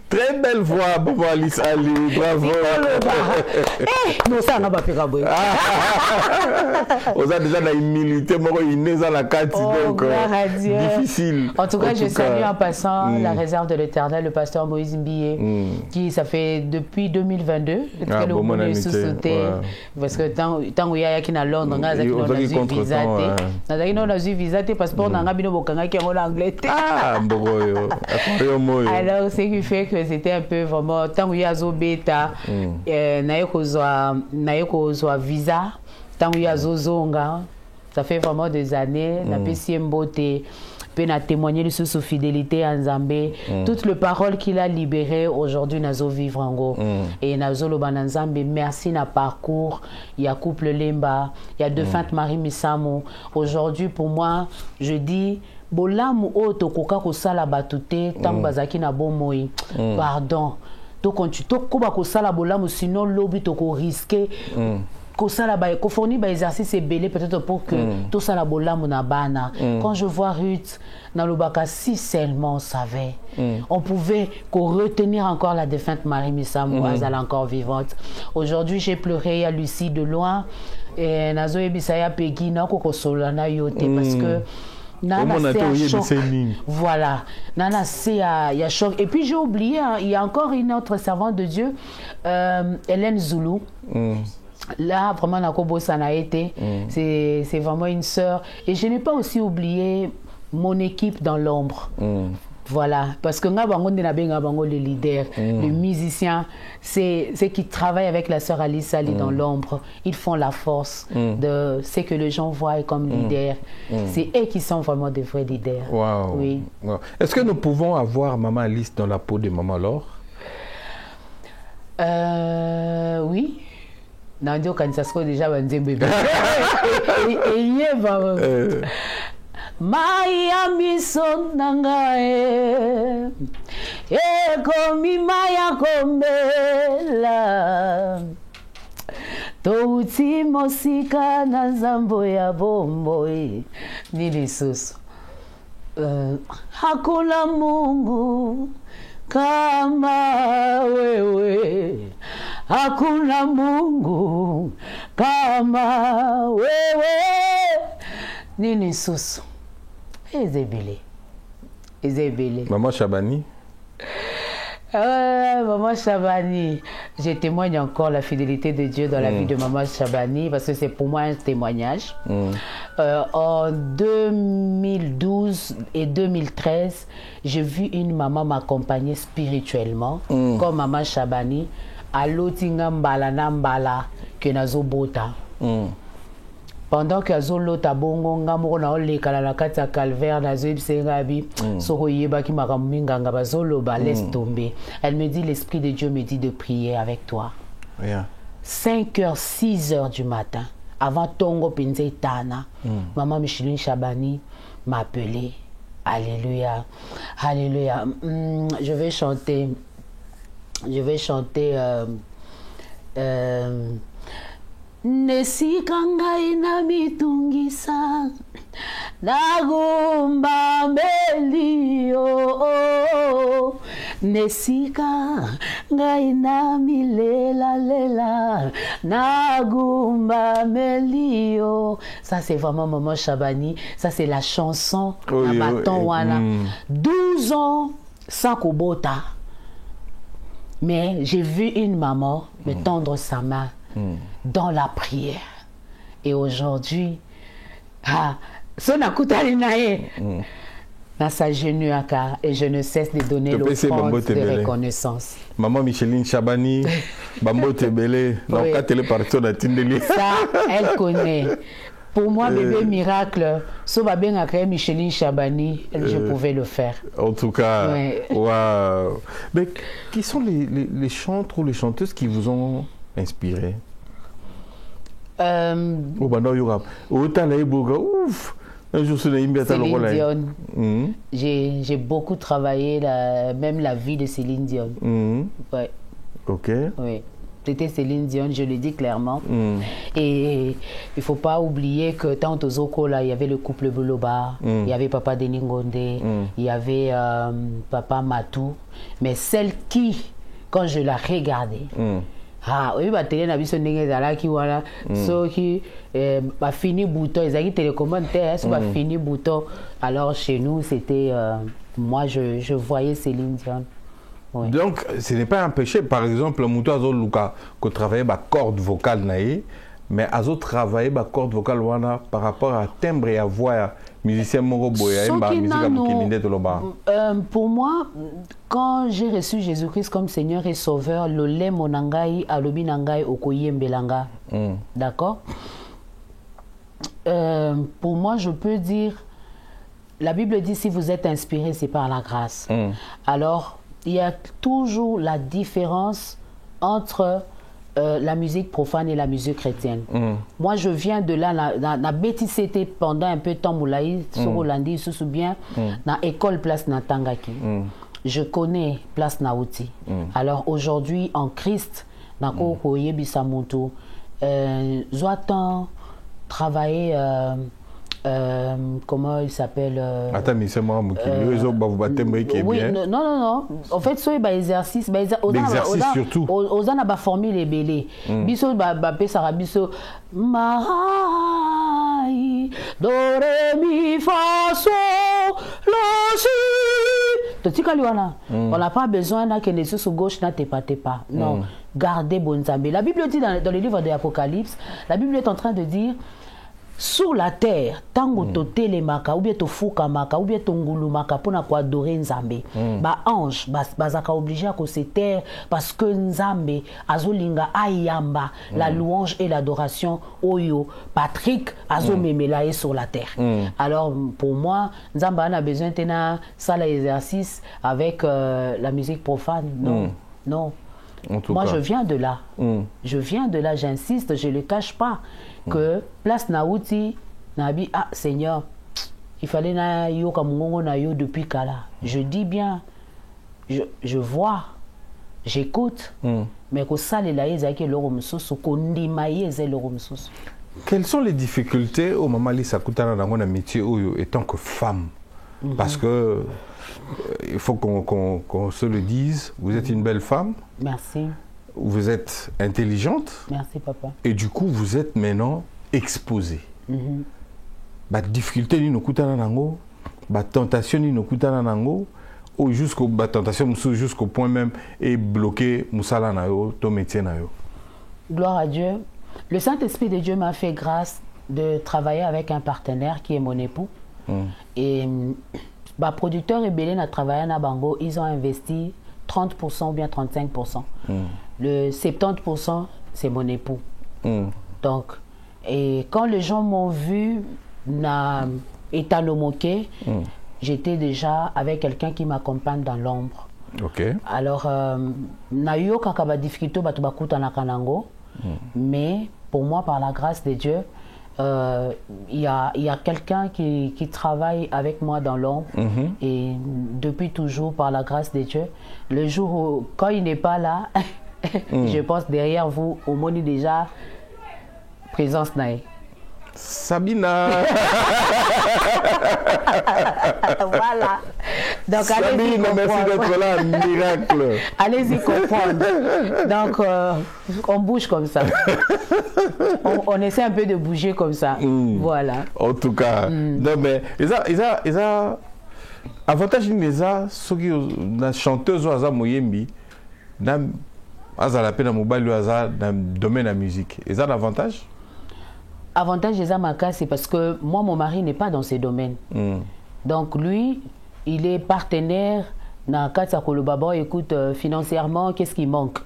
Très belle voix, Bobo Alice Ali, bravo. Non, ça n'a pas fait caboué. On a déjà une humilité, il est dans la carte, donc difficile. En tout cas, je salue en passant la réserve de l'Éternel, le pasteur Moïse Mbiye, qui ça fait depuis 2022 que le monde est sous-sauté. Parce que tant qu'il y a qui à Londres, on a vu visa, on a vu visa, passeport, on a vu bokanga qui est en anglais. Alors, ce qui fait que c'était un peu vraiment, tant qu'il y a Zobeta, Naïko visa, tant qu'il y a Zozonga, ça fait vraiment des années, la PCM Beauté, peut témoigner de sa fidélité à Nzambe, toutes les paroles qu'il a libérées aujourd'hui, Nazo vivre en go. Et Nazo Loban Nzambe, merci na parcours, il y a couple Lemba, il y a défunte Marie Misamou. Aujourd'hui, pour moi, je dis, bolamu o tokoka kosala batute tant bazaki na bomoi pardon to kontu to koba kosala bolamu sinon lobi toko risquer qu'on fournit des exercices belé peut-être pour que tout ça la bola monabana. Quand je vois Ruth dans le Baka, si seulement on savait, on pouvait retenir encore la défunte Marie Missamou, elle est encore vivante. Aujourd'hui, j'ai pleuré à Lucie de loin et Nazo Ebisaya Peggy na ko solana yote parce que Nana c'est choc. Voilà, Nana c'est il y a choc. Et puis j'ai oublié, hein, il y a encore une autre servante de Dieu, Hélène Zoulou. Là, vraiment, Nakobo Sanaete, c'est vraiment une sœur. Et je n'ai pas aussi oublié mon équipe dans l'ombre. Voilà, parce que les leaders, les musiciens, c'est qui travaillent avec la sœur Alice Sali dans l'ombre. Ils font la force de ce que les gens voient comme leaders. C'est eux qui sont vraiment des vrais leaders. Wow. Oui. Wow. Est-ce que nous pouvons avoir Maman Alice dans la peau de Maman Laure? Oui. Nandio Kansasko déjà bébé. Maya miso nangae ekomi maya kombela touti mosika na nzambo ya bombo ni lisusu hakuna Mungu kama wewe, hakuna Mungu kama wewe ni lisusu. Ezebele. Maman Chabani. Maman Chabani. Je témoigne encore la fidélité de Dieu dans la vie de Maman Chabani parce que c'est pour moi un témoignage. En 2012 et 2013, j'ai vu une maman m'accompagner spirituellement comme Maman Chabani à Lotinga Mbala Nambala que Nazo Bota. Pendant que Zolo Tabongo Ngamoro na ole kala la kata calvaire na zoib sengabi soko yeba ki makaminga ngaba zolo ba laisse tomber. Elle me dit l'esprit de Dieu me dit de prier avec toi. 5h 6h du matin avant Tongo Pinze Tana. Maman Micheline Chabani m'a appelé. Alléluia. Alléluia. Je vais chanter Nesika ngai na mitungisa nagumba melio Nesika ngai na milela lela nagumba melio. Ça c'est vraiment Maman Chabani, ça c'est la chanson wana 12 ans sans Kobota. Mais j'ai vu une maman me tendre sa main dans la prière. Et aujourd'hui, dans sa genuaka, et je ne cesse de donner l'offrande de reconnaissance. Maman Micheline Chabani, Bambo Tebele, dans quatre téléparties de Tindeli. Ça, elle connaît. Pour moi, bébé miracle, si on bien à créer Micheline Chabani, je pouvais le faire. En tout cas, waouh. Mais qui sont les chantres ou les chanteuses qui vous ont inspiré? Céline Dion. J'ai beaucoup travaillé même la vie de Céline Dion. Ouais. Ok. Oui. C'était Céline Dion, je le dis clairement. Et il ne faut pas oublier que tant aux Zoko, là, il y avait le couple Boloba, il y avait Papa Deningonde, il y avait Papa Matou. Mais celle qui, quand je la regardais, oui, bah télé na biso ndenge zalaki wala soki ba fini bouton ezaki télécommande so ba fini bouton. Alors chez nous c'était moi je voyais Céline Dion. Oui. Donc ce n'est pas un péché par exemple Mouto Azo Luka que travailler ba corde vocale naïe mais Azo travailler ba corde vocale wana par rapport à timbre et à voix musicien moko boya ba musique mokilinde to loba. Pour moi quand j'ai reçu Jésus-Christ comme Seigneur et Sauveur, le lait monangai alobi nangai okoyembelanga. D'accord? Pour moi, je peux dire, la Bible dit si vous êtes inspiré, c'est par la grâce. Alors, il y a toujours la différence entre la musique profane et la musique chrétienne. Moi, je viens de là, la bêtise c'était pendant un peu de temps, Moulaï, sur Rolandi, se souvient, dans l'école Place Natangaki. Je connais Place Naouti. Alors aujourd'hui, en Christ, doit-on travailler comment il s'appelle attends, mais c'est moi oui, non. En fait, c'est un exercice. L'exercice surtout. Aux ans, on formule les bélés. Biso, ça biso. Mai, do, ré, mi, fa, sol, la, si. On n'a pas besoin que les sous gauche n'a pas. Non, gardez Bonzambe. La Bible dit dans le livre de l'Apocalypse, la Bible est en train de dire sur la terre, tango to telemaka ou bien to fukamaka ou bien to ngulumaka pour na adorer Nzambe. Ba ange bazaka obligé à se taire parce que Nzambe azolinga ayamba la louange et l'adoration oyo Patrick azomemela sur la terre. Alors pour moi, Nzambe a besoin de ça l'exercice avec la musique profane. Non. Moi, je viens de là. Je viens de là, j'insiste, je ne le cache pas. Que place Naouti, Nabi, ah Seigneur, il fallait na yo kamungongo na yo depuis Kala. Je dis bien, je vois, j'écoute, mais que ça les laïs avec l'oromsoso, qu'on dimaye c'est l'oromsoso. Quelles sont les difficultés au moment où ça coûte dans un métier étant que femme? Parce que il faut qu'on se le dise, vous êtes une belle femme. Merci. Vous êtes intelligente. Merci, papa. Et du coup, vous êtes maintenant exposée. La difficulté, ni nango, la tentation, ni nango, ou jusqu'au tentation, jusqu'au point même, et bloquer Moussala nayo, ton métier nayo. Gloire à Dieu. Le Saint-Esprit de Dieu m'a fait grâce de travailler avec un partenaire qui est mon époux. Et producteur et Bélène a travaillé à Bango, ils ont investi 30% ou bien 35%. Le 70%, c'est mon époux. Donc, et quand les gens m'ont vu, j'étais déjà avec quelqu'un qui m'accompagne dans l'ombre. Alors, nayo kakaba difficulté batubakuta na kanango, mais pour moi, par la grâce de Dieu, il y a quelqu'un qui travaille avec moi dans l'ombre et depuis toujours par la grâce de Dieu, le jour où, quand il n'est pas là, je pense derrière vous, au monde déjà présence naïe. Sabina. Voilà. Donc allez-y comprendre. Merci d'être là, miracle. Allez-y comprendre. Donc on bouge comme ça. On essaie un peu de bouger comme ça. Voilà. En tout cas, non mais ils ont avantage ceux qui la chanteuse ou moyembi dans la peine mobile dans le domaine de la musique. Ils ont l'avantage. Avantage des Amaka, c'est parce que moi, mon mari n'est pas dans ces domaines. Donc lui, il est partenaire dans Katsa Kolobaba, écoute, financièrement, qu'est-ce qui manque?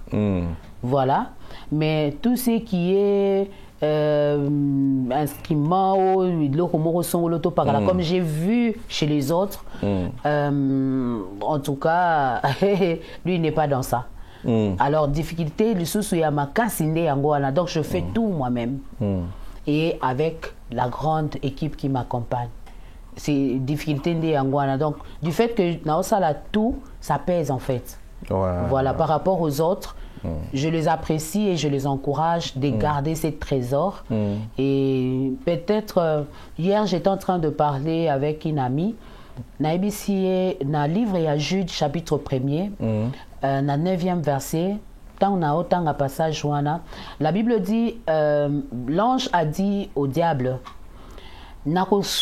Voilà. Mais tout ce qui est instrument, comme j'ai vu chez les autres, en tout cas, lui, il n'est pas dans ça. Alors, difficulté, le sous Yamaka, Sinde Angoana. Donc, je fais tout moi-même. Et avec la grande équipe qui m'accompagne. C'est difficulté de Angoana. Donc, du fait que Naosala tout, ça pèse en fait. Voilà, par rapport aux autres, je les apprécie et je les encourage de garder ces trésors. Et peut-être, hier, j'étais en train de parler avec une amie. Dans le livre à Jude, chapitre 1er, dans le 9e verset, passage, la Bible dit, l'ange a dit au diable, l'ange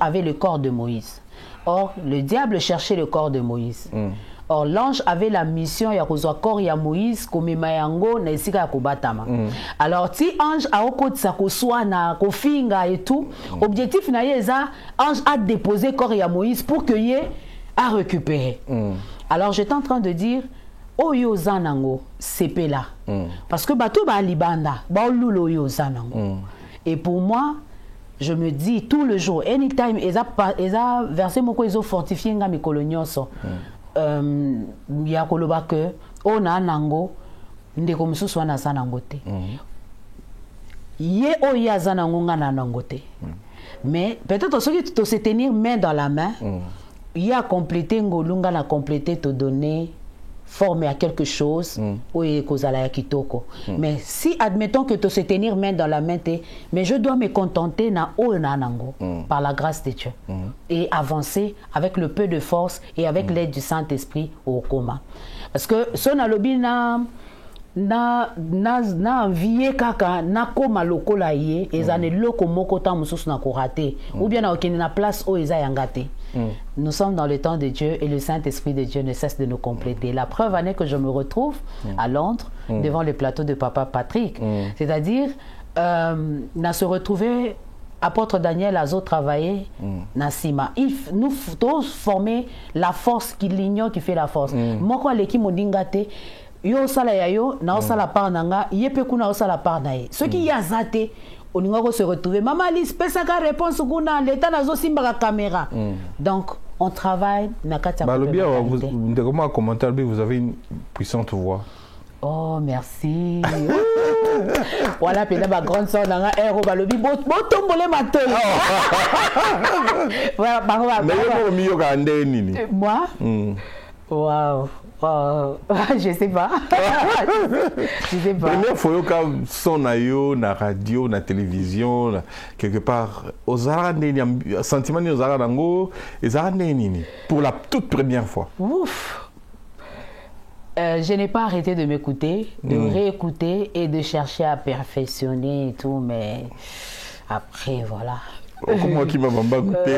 avait le corps de Moïse. Or, le diable cherchait le corps de Moïse. Or, l'ange avait la mission ya kozwa corps ya Moïse komema yango na esika ya kobatama. Alors, si ange a okotisa koswa na kofinga et tout, objectif na yeza, ange a déposé corps ya Moïse pour que ye a récupéré. Alors, j'étais en train de dire, oyo zanango, c'est là. Parce que bato ba libanda, ba lulo yo zanango. Et pour moi, je me dis tout le jour, anytime, eza versé moko ezo fortifié nga mikolo nyonso. Ya koloba que on a nango ndeko mususu wana zanango te. Ye oya zanango nga nanango te. Mais peut-être ceux qui se tenir main dans la main, il y a complété ngolunga na complété te donner former à quelque chose oui kozala ya kitoko mais si admettons que tu se tenir main dans la main mais je dois me contenter na nango par la grâce de Dieu et avancer avec le peu de force et avec l'aide du Saint-Esprit au coma parce que son alobi na envié kaka na koma lokola ye ezane loko moko ta mususu na korate ou bien na okene na place o eza yangate. Nous sommes dans le temps de Dieu et le Saint-Esprit de Dieu ne cesse de nous compléter. La preuve en est que je me retrouve à Londres devant le plateau de Papa Patrick. C'est-à-dire, n'a se retrouvé apôtre Daniel a travaillé Nassima. Nous tous former la force qui l'ignore qui fait la force. Moi quand l'équipe modingate yo sala yayo na osala par nanga yepe kuna osala par nae. Ce qui y a zate on va se retrouver. Maman Alice, pesaka réponse kuna l'état nazo simba la caméra. Donc on travaille na katia. Comment commentaire vous avez une puissante voix. Oh merci. Voilà peut-être ma grande sœur dans un héros balobi bo tombolé ma tête. Voilà moi. Waouh. Je sais pas. Je sais pas. Première fois que son ayo na radio, na télévision, quelque part, sentiment ni ozara dango, pour la toute première fois. Ouf. Je n'ai pas arrêté de m'écouter, de réécouter et de chercher à perfectionner et tout, mais après voilà. Moi qui m'a goûté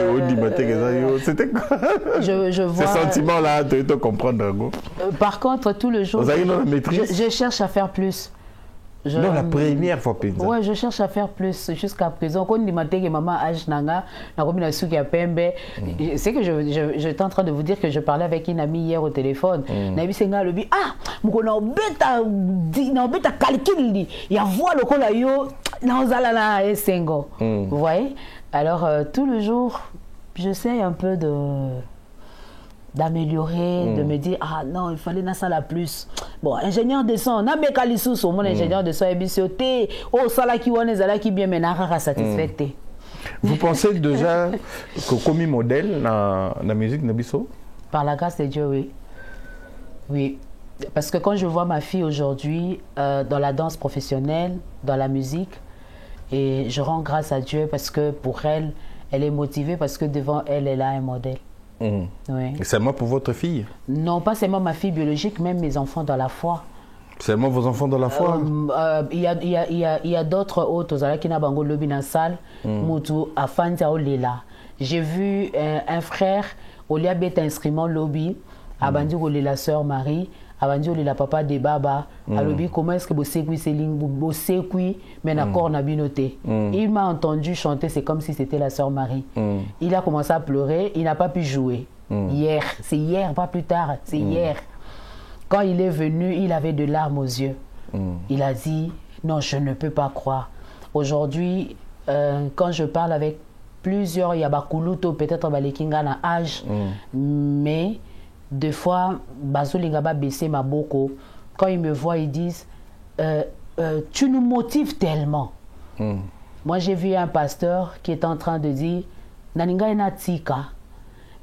c'était quoi? Je vois ce sentiment là de te comprendre. Par contre tout le jour je cherche à faire plus. Non, la première fois peut-être. Ouais, je cherche à faire plus jusqu'à présent. Quand on dit que maman âge nanga na komina suki ya pembe, c'est que j'étais en train de vous dire que je parlais avec une amie hier au téléphone. Na bi senga lobi mukona obeta calcul li ya voix lokola yo na ozala na esengo. Vous voyez? Alors tout le jour, j'essaie un peu d'améliorer, de me dire ah non, il fallait na ça la plus. Bon, ingénieur de son, na mekalisus mon ingénieur de son ebisioté, oh ça là qui on est là qui bien menara satisfait. Vous pensez déjà que comme modèle na musique nabiso? Par la grâce de Dieu, oui. Oui. Parce que quand je vois ma fille aujourd'hui dans la danse professionnelle, dans la musique, et je rends grâce à Dieu parce que pour elle, elle est motivée parce que devant elle, elle a un modèle. Oui. Seulement pour votre fille? Non, pas seulement ma fille biologique, même mes enfants dans la foi. Seulement vos enfants dans la foi? Il y a d'autres autres qui n'ont pas lobby dans la salle. J'ai vu un frère au lieu d'être instrument lobby, abandi la sœur Marie. Abandi la papa de baba alobi comment est-ce que bosekui mais d'accord na binoté. Il m'a entendu chanter, c'est comme si c'était la sœur Marie. Il a commencé à pleurer, il n'a pas pu jouer. Hier, c'est hier, pas plus tard, c'est hier. Quand il est venu, il avait de larmes aux yeux. Il a dit non, je ne peux pas croire. Aujourd'hui, quand je parle avec plusieurs yabakuluto peut-être balekinga na âge mais des fois, Bazoligaba baissé ma boko. Quand ils me voient, ils disent tu nous motives tellement. Moi, j'ai vu un pasteur qui est en train de dire Naninga ina tika.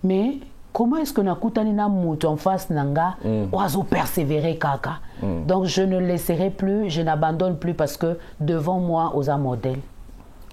Mais comment est-ce que Nakutani na mouton en face nanga oiseau persévérer kaka. Donc, je ne laisserai plus, je n'abandonne plus parce que devant moi, aux un modèle.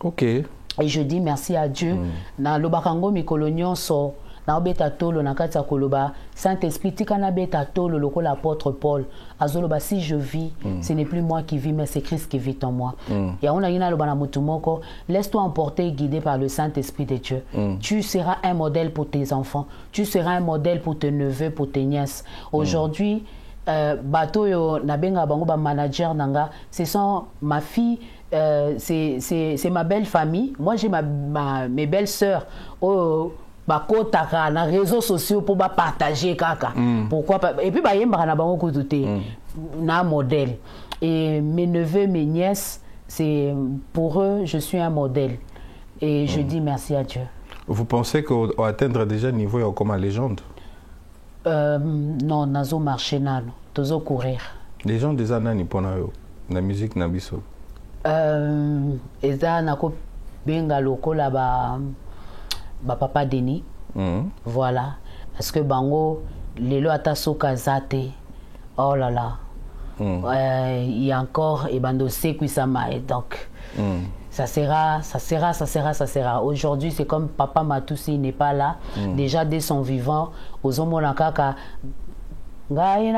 Ok. Et je dis merci à Dieu. Na lobakango mikolonyon so. Na obeta tolo na kati ya koloba Saint-Esprit tika na beta tolo loko l'apôtre Paul azoloba si je vis ce n'est plus moi qui vis mais c'est Christ qui vit en moi. Ya ona yina loba na mutu moko laisse-toi emporter et guider par le Saint-Esprit de Dieu. Tu seras un modèle pour tes enfants, tu seras un modèle pour tes neveux, pour tes nièces. Aujourd'hui bato yo na benga bango ba manager nanga, ce sont ma fille c'est ma belle famille. Moi j'ai mes belles sœurs bakotaka na réseaux sociaux pour partager kaka. Pourquoi pas? Et puis yemba na bango kututé na modèle. Et mes neveux, mes nièces, c'est pour eux je suis un modèle. Et je dis merci à Dieu. Vous pensez qu'on va atteindre déjà le niveau comme légende? Non, nazo marché nano, tozo courir. Légende des anani pour la musique na biso. Eza nako benga lokola ba papa Denis. Voilà. parce que bango lelo atasoka zate oh là là il y a encore et bando sekwisama et donc ça sera. Aujourd'hui, c'est comme Papa Matoussi n'est pas là. Déjà, dès son vivant, aux Omonakaka, vous voyez,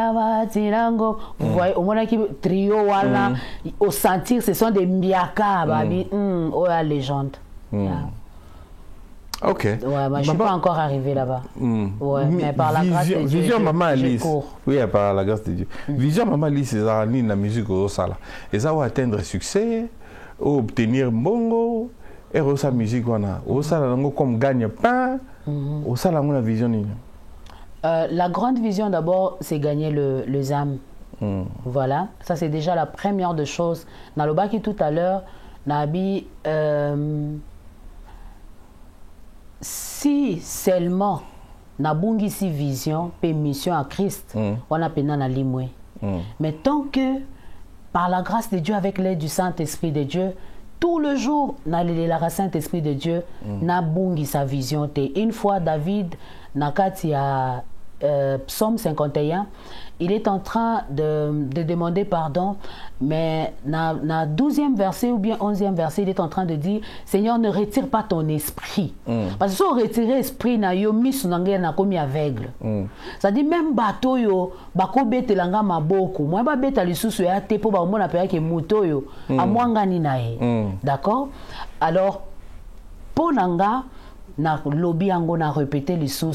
au moins qui trio, voilà, au sentir, ce sont des mbiaka, oh la légende. Ok. Ouais, moi, je ne suis pas encore arrivé là-bas. Ouais, mais par la grâce de Dieu, Vision Maman Alice. Oui, par la grâce de Dieu. Vision Maman Alice, c'est la musique au Sala. Et ça va atteindre succès. Obtenir bongo et sa musique comme gagne-pain la vision. La grande vision d'abord c'est gagner le ZAM. Voilà, ça c'est déjà la première des choses. Dans le baki tout à l'heure, Nabi si seulement Nabungi si vision et mission à Christ, on a peine na limwe. Mais tant que par la grâce de Dieu, avec l'aide du Saint-Esprit de Dieu, tout le jour, la Saint-Esprit de Dieu, n'a bungi sa vision. Une fois, David, nakati a Psaume 51, il est en train de demander pardon, mais na 12e verset ou bien 11e verset, il est en train de dire Seigneur, ne retire pas ton esprit. Parce que si on retire l'esprit, na yo mis na komi aveugle. Ça dit même bateau yo, bako betelanga maboko, moi ba beta lisusu ya te po ba mona paya ke moto yo, amwangani nae. D'accord? Alors pour nanga na lobby ango na répété les sous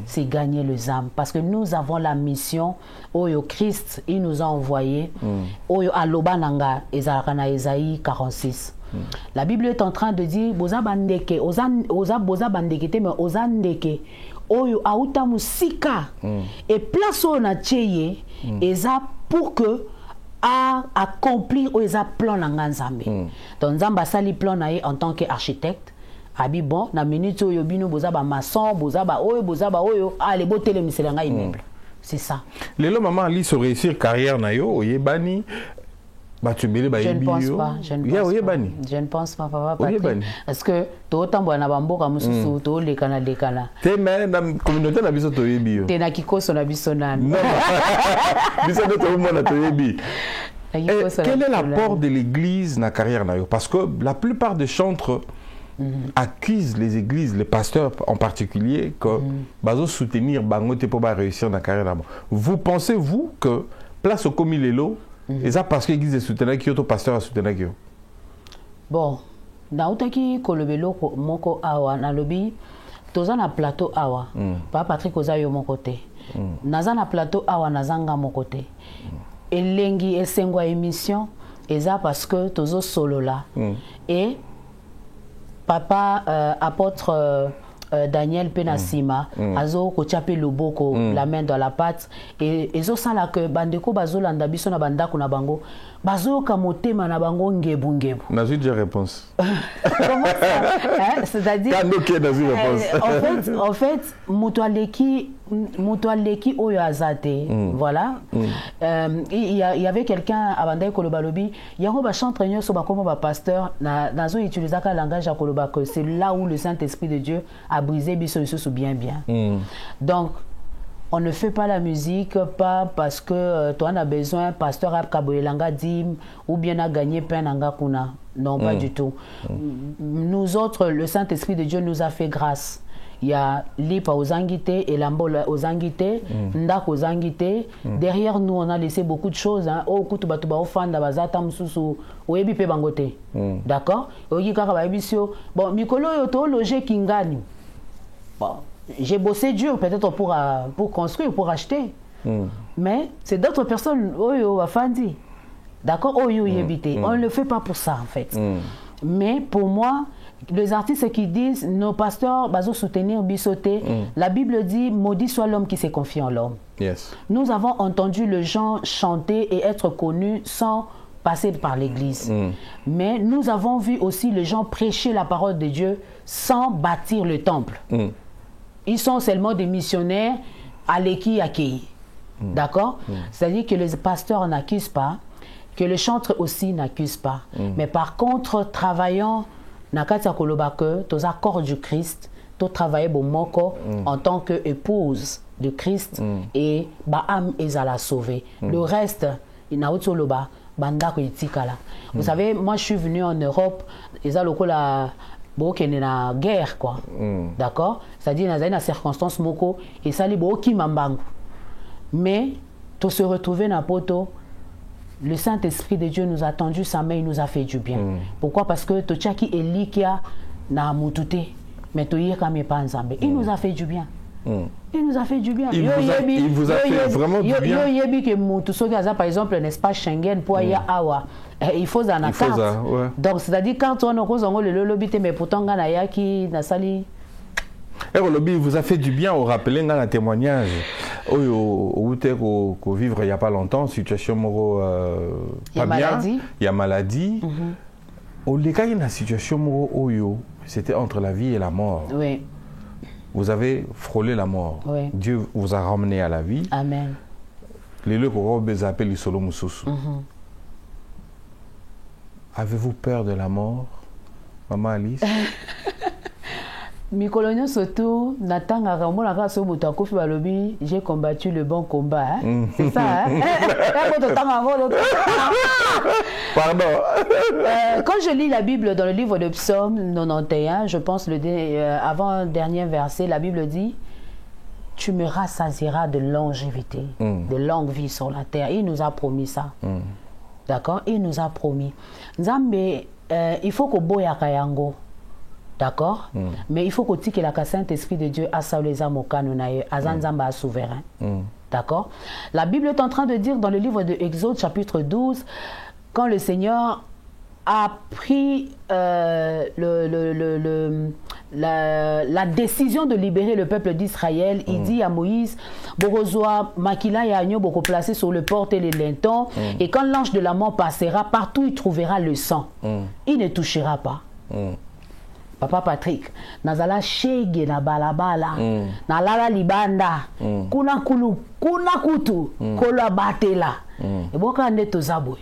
c'est gagner les âmes parce que nous avons la mission oyo Christ il nous a envoyé oyo aloba nanga ezalaka na Ésaïe 46. La Bible est en train de dire boza bandeke boza bandeke te mais oza ndeke oyo auta musika et place on a tcheye eza pour que à accomplir oyo plan nanga nzambe. Donc nzamba sali plan na en tant qu'architecte. Abi bon na minute oyo bino boza ba maçon boza ba oyo allez botele miselanga immeuble. C'est ça. Lelo maman Ali so réussir carrière na yo oyebani ba tubele ba yebi yo. Je ne pense pas papa Patrick. Parce que to tambo na bamboka mususu to lekana. Te mais na communauté na biso to yebi yo. Te na kikoso na biso nani. Biso to mona to yebi. Quel est l'apport de l'église dans la carrière na yo? Parce que la plupart des chantres accusent les églises, les pasteurs en particulier, que bazo soutenir bangote pour réussir dans la carrière là-bas. Vous pensez vous que place au commis lelo et ça parce que l'église est soutenue qui auto pasteur a soutenu qui? Bon, na utaki kolobelo moko awa na lobi toza na plateau awa. Papa Patrick oza yo mon côté. Naza na plateau awa nazanga mon côté. Elengi esengwa émission eza parce que tozo solo là et papa apôtre Daniel Penasima azo ko chape loboko la main dans la pâte et ezo sala que bandeko bazolanda biso na bandako na bango bazo ka motema na bango ngebu. Na j'ai réponse. Comment ça hein? C'est-à-dire en fait mutualeki oyo azate voilà il y avait quelqu'un à bandai kolobalobi yango ba chantre nyoso ba comme ba pasteur nazo utiliser ka langage à koloba que c'est là où le Saint-Esprit de Dieu a brisé biso bien. Donc on ne fait pas la musique pas parce que toi on a besoin pasteur a kaboyelanga dim ou bien a gagné pain nanga kuna. Non, pas du tout. Nous autres, le Saint-Esprit de Dieu nous a fait grâce. Il y a Lipa aux Anguité et Lambola aux Anguité, Ndak aux Anguité. Derrière nous, on a laissé beaucoup de choses. Oh, Kutubatuba, Ofanda, Bazata, Msusu, Oebi Pe Bangote. D'accord? Ogi Karababisio. Bon, Mikolo Yoto, logé Kingani. Bon, j'ai bossé dur peut-être pour construire, pour acheter. Mais c'est d'autres personnes, Oyo, Afandi. D'accord? Oyo, Yebite. On ne le fait pas pour ça, en fait. Mais pour moi, les artistes qui disent nos pasteurs bazo soutenir bisoté, la Bible dit maudit soit l'homme qui s'est confié en l'homme. Yes. Nous avons entendu les gens chanter et être connus sans passer par l'église. Mais nous avons vu aussi les gens prêcher la parole de Dieu sans bâtir le temple. Ils sont seulement des missionnaires à l'équipe accueillis. D'accord? C'est-à-dire que les pasteurs n'accusent pas, que les chantres aussi n'accusent pas. Mais par contre, travaillant Nakati Koloba que tous accords du Christ, to travailler bon moko en tant que épouse de Christ et ba âme ezala sauver. Le reste ina utoloba banda ko itikala. Vous savez, moi je suis venu en Europe, eza lokola bokene na guerre quoi. D'accord? C'est-à-dire na une circonstance moko et sali boki mambangu. Mais to se retrouver na poto, le Saint-Esprit de Dieu nous a tendu sa main, il nous a fait du bien. Pourquoi? Parce que to tchaki elikia na mutute, mais to yeka me pa nzambe. Il nous a fait du bien. Il nous a fait du bien. Il vous a fait vraiment du bien. Par exemple, un espace Schengen pour aller à Awa. Il faut en carte. Ouais. Donc, c'est-à-dire quand on a le lobby, mais pourtant, on a qui n'a sali. Le lobby vous a fait du bien. On rappelait dans un témoignage. Au vivre il n'y a pas longtemps, situation moro pas bien. Il y a maladie. Au cas il y a une situation moro c'était entre la vie et la mort. Oui. Vous avez frôlé la mort. Oui. Dieu vous a ramené à la vie. Amen. Les lieux qu'on appelle les solo mususu. Avez-vous peur de la mort, Maman Alice? Mikolonio surtout, Natanga Ramona Raso Boutakouf Balobi, j'ai combattu le bon combat. C'est ça, hein? Pardon. Quand je lis la Bible dans le livre de Psaume 91, je pense avant-dernier verset, la Bible dit: tu me rassasieras de longévité, de longue vie sur la terre. Il nous a promis ça. D'accord? Il nous a promis. Nzambe, il faut que boya kayango. D'accord? Mais il faut que la Saint-Esprit de Dieu a les amokanunaye, azanzamba souverain. D'accord? La Bible est en train de dire dans le livre de Exode, chapitre 12, quand le Seigneur a pris la décision de libérer le peuple d'Israël, il dit à Moïse: Borozoa, Makila et Agneau, beaucoup placés sur le porte et les lintons, et quand l'ange de la mort passera, partout il trouvera le sang. Il ne touchera pas. Papa Patrick, nazala shege na balabala, na lala libanda, kuna kulu, kuna kutu, kola batela. Et boka neto zabwe.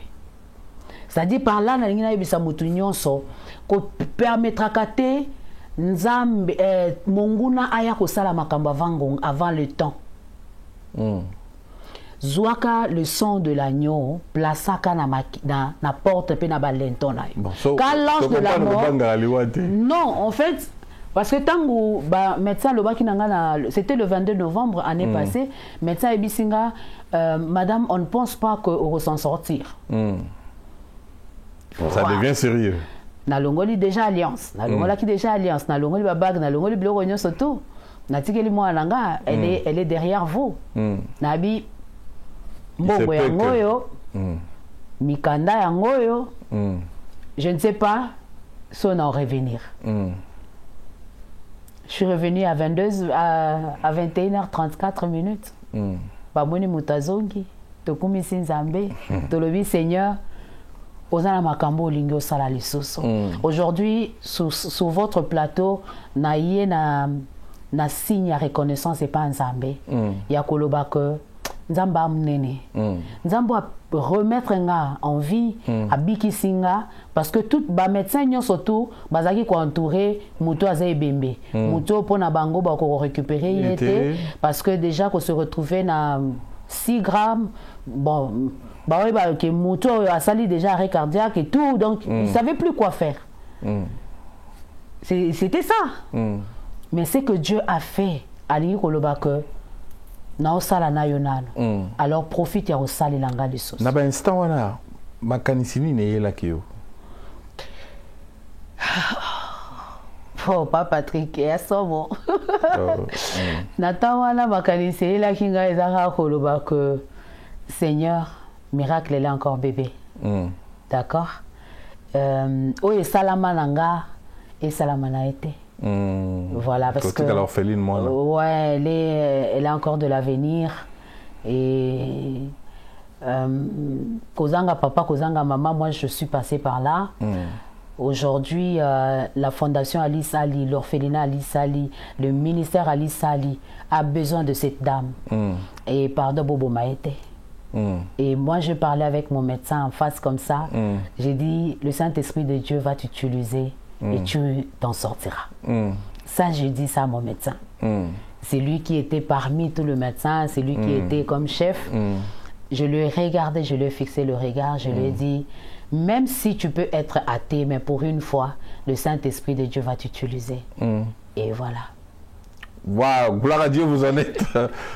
C'est-à-dire par là, na lingina yebisa mutu nyonso, ko permettra kate nzambe monguna aya ko sala makambo avant le temps. Zouaka le son de l'agneau, plaçaka na porte pe na balenton na. Quand l'ange de la mort. Non, en fait, parce que tango médecin lobaki nanga c'était le 22 novembre année passée, médecin ebisinga, madame, on ne pense pas qu'on va s'en sortir. Ça devient sérieux. Na longoli déjà alliance, na longola qui déjà alliance, na longoli babag, na longoli biloko nyonso tout. Na tikeli moi nanga, elle est derrière vous. Nabi Mbongo yangoyo, Mikanda yangoyo, je ne sais pas si on en revenir. Je suis revenu à 21h34 minutes. Baboni Mutazongi, Tokumi Sinzambe, Tolobi Seigneur, Ozana Makambo Lingo Sala Lisuso. Aujourd'hui, sur votre plateau, naïe na signe à reconnaissance et pas Nzambe. Yakoloba que Nzamba mnene. Nzamba remettre en vie à Bikisinga parce que tout ba médecin surtout bazaki ko entouré muto azaye bembe. Muto pona bango ba ko récupérer il était parce que déjà qu'on se retrouvait na 6 grammes bon bah oui bah que muto a sali déjà arrêt cardiaque et tout donc il savait plus quoi faire. C'était ça. Mais c'est que Dieu a fait à l'Ikoloba que alors profite ya osali langa de sauce. Na ba instant wana makanisini ne yela kiyo. Oh Papa Patrick ya sobo. Nata wana makanisini la kinga ezaka koloba que Seigneur miracle est encore bébé. D'accord? Oye salama langa et salama na été. Voilà, parce que ouais, elle est encore de l'avenir et Kozanga papa, Kozanga maman, moi je suis passée par là. Aujourd'hui, la fondation Ali Sali, l'orphelinat Ali Sali, le ministère Ali Sali a besoin de cette dame. Et pardon Bobo Maïté. Et moi je parlais avec mon médecin en face comme ça. J'ai dit le Saint-Esprit de Dieu va t'utiliser et tu t'en sortiras. Ça, je dis ça à mon médecin. C'est lui qui était parmi tous les médecins, c'est lui qui était comme chef. Je lui ai regardé, je lui ai fixé le regard, je lui ai dit, même si tu peux être athée, mais pour une fois, le Saint-Esprit de Dieu va t'utiliser. Et voilà. Waouh, gloire à Dieu, vous en êtes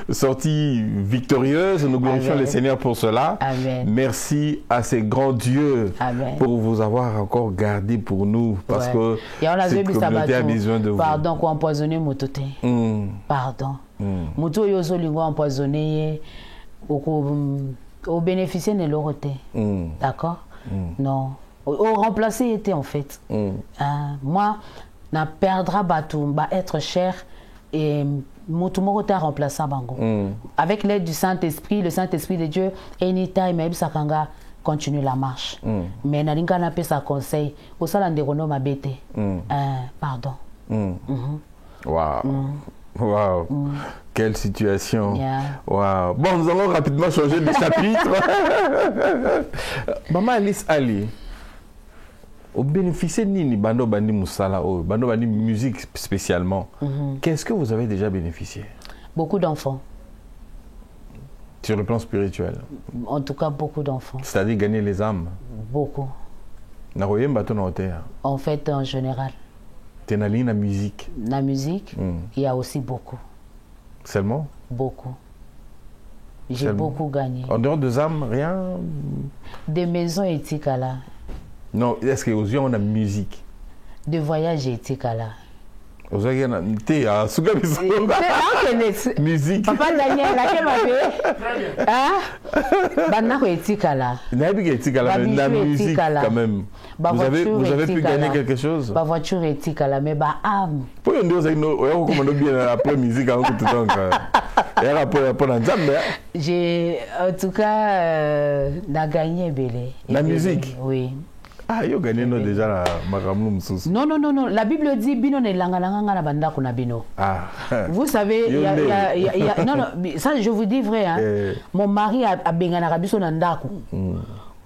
sortis victorieuse. Nous glorifions le Seigneur pour cela. Amen. Merci à ces grands dieux pour vous avoir encore gardé pour nous. Parce que cette communauté a besoin de vous. Pardon, qu'on empoisonné Moutoute. Pardon. Moutou yozo lingo empoisonné au bénéficier de l'aureté. D'accord? Non. Au remplacer était en fait. Moi, na perdra batou, va être cher. Et Moutoumoro t'a remplacé Bango. Avec l'aide du Saint-Esprit, le Saint-Esprit de Dieu, anytime, Maïb Sakanga continue la marche. Mais Nalinka n'a pas sa conseil. Au salon de Renault m'a bêté. Pardon. Waouh. Waouh. Quelle situation. Waouh. Bon, nous allons rapidement changer de chapitre. Maman Alice Ali. Au bénéfice de Bando Bandi Moussala, Bando Bandi musique spécialement, qu'est-ce que vous avez déjà bénéficié? Beaucoup d'enfants. Sur le plan spirituel? En tout cas, beaucoup d'enfants. C'est-à-dire gagner les âmes? Beaucoup. En fait, en général. Tu as la musique? La musique, il y a aussi beaucoup. Seulement? Beaucoup. J'ai beaucoup gagné. En dehors des âmes, rien? Des maisons éthiques là. Non, est-ce qu'aux yeux, on a musique? De voyage éthique là. Aux yeux, on a musique. Papa Daniel, là, qu'est-ce que tu éthique là. La musique, quand même. Vous avez pu gagner quelque chose? Ma voiture éthique là, mais ma âme. Pour nous dire, on recommande bien la musique en tout temps. J'ai, en tout cas, gagné belé. La musique? Oui. Ah, yo gagné déjà la maramou msous. Non, non, non, non. La Bible dit bino ne langalanga na banda kuna bino. Ah. Vous savez, il y a non, non, ça je vous dis vrai, hein. Mon mari a bengana rabiso na ndako.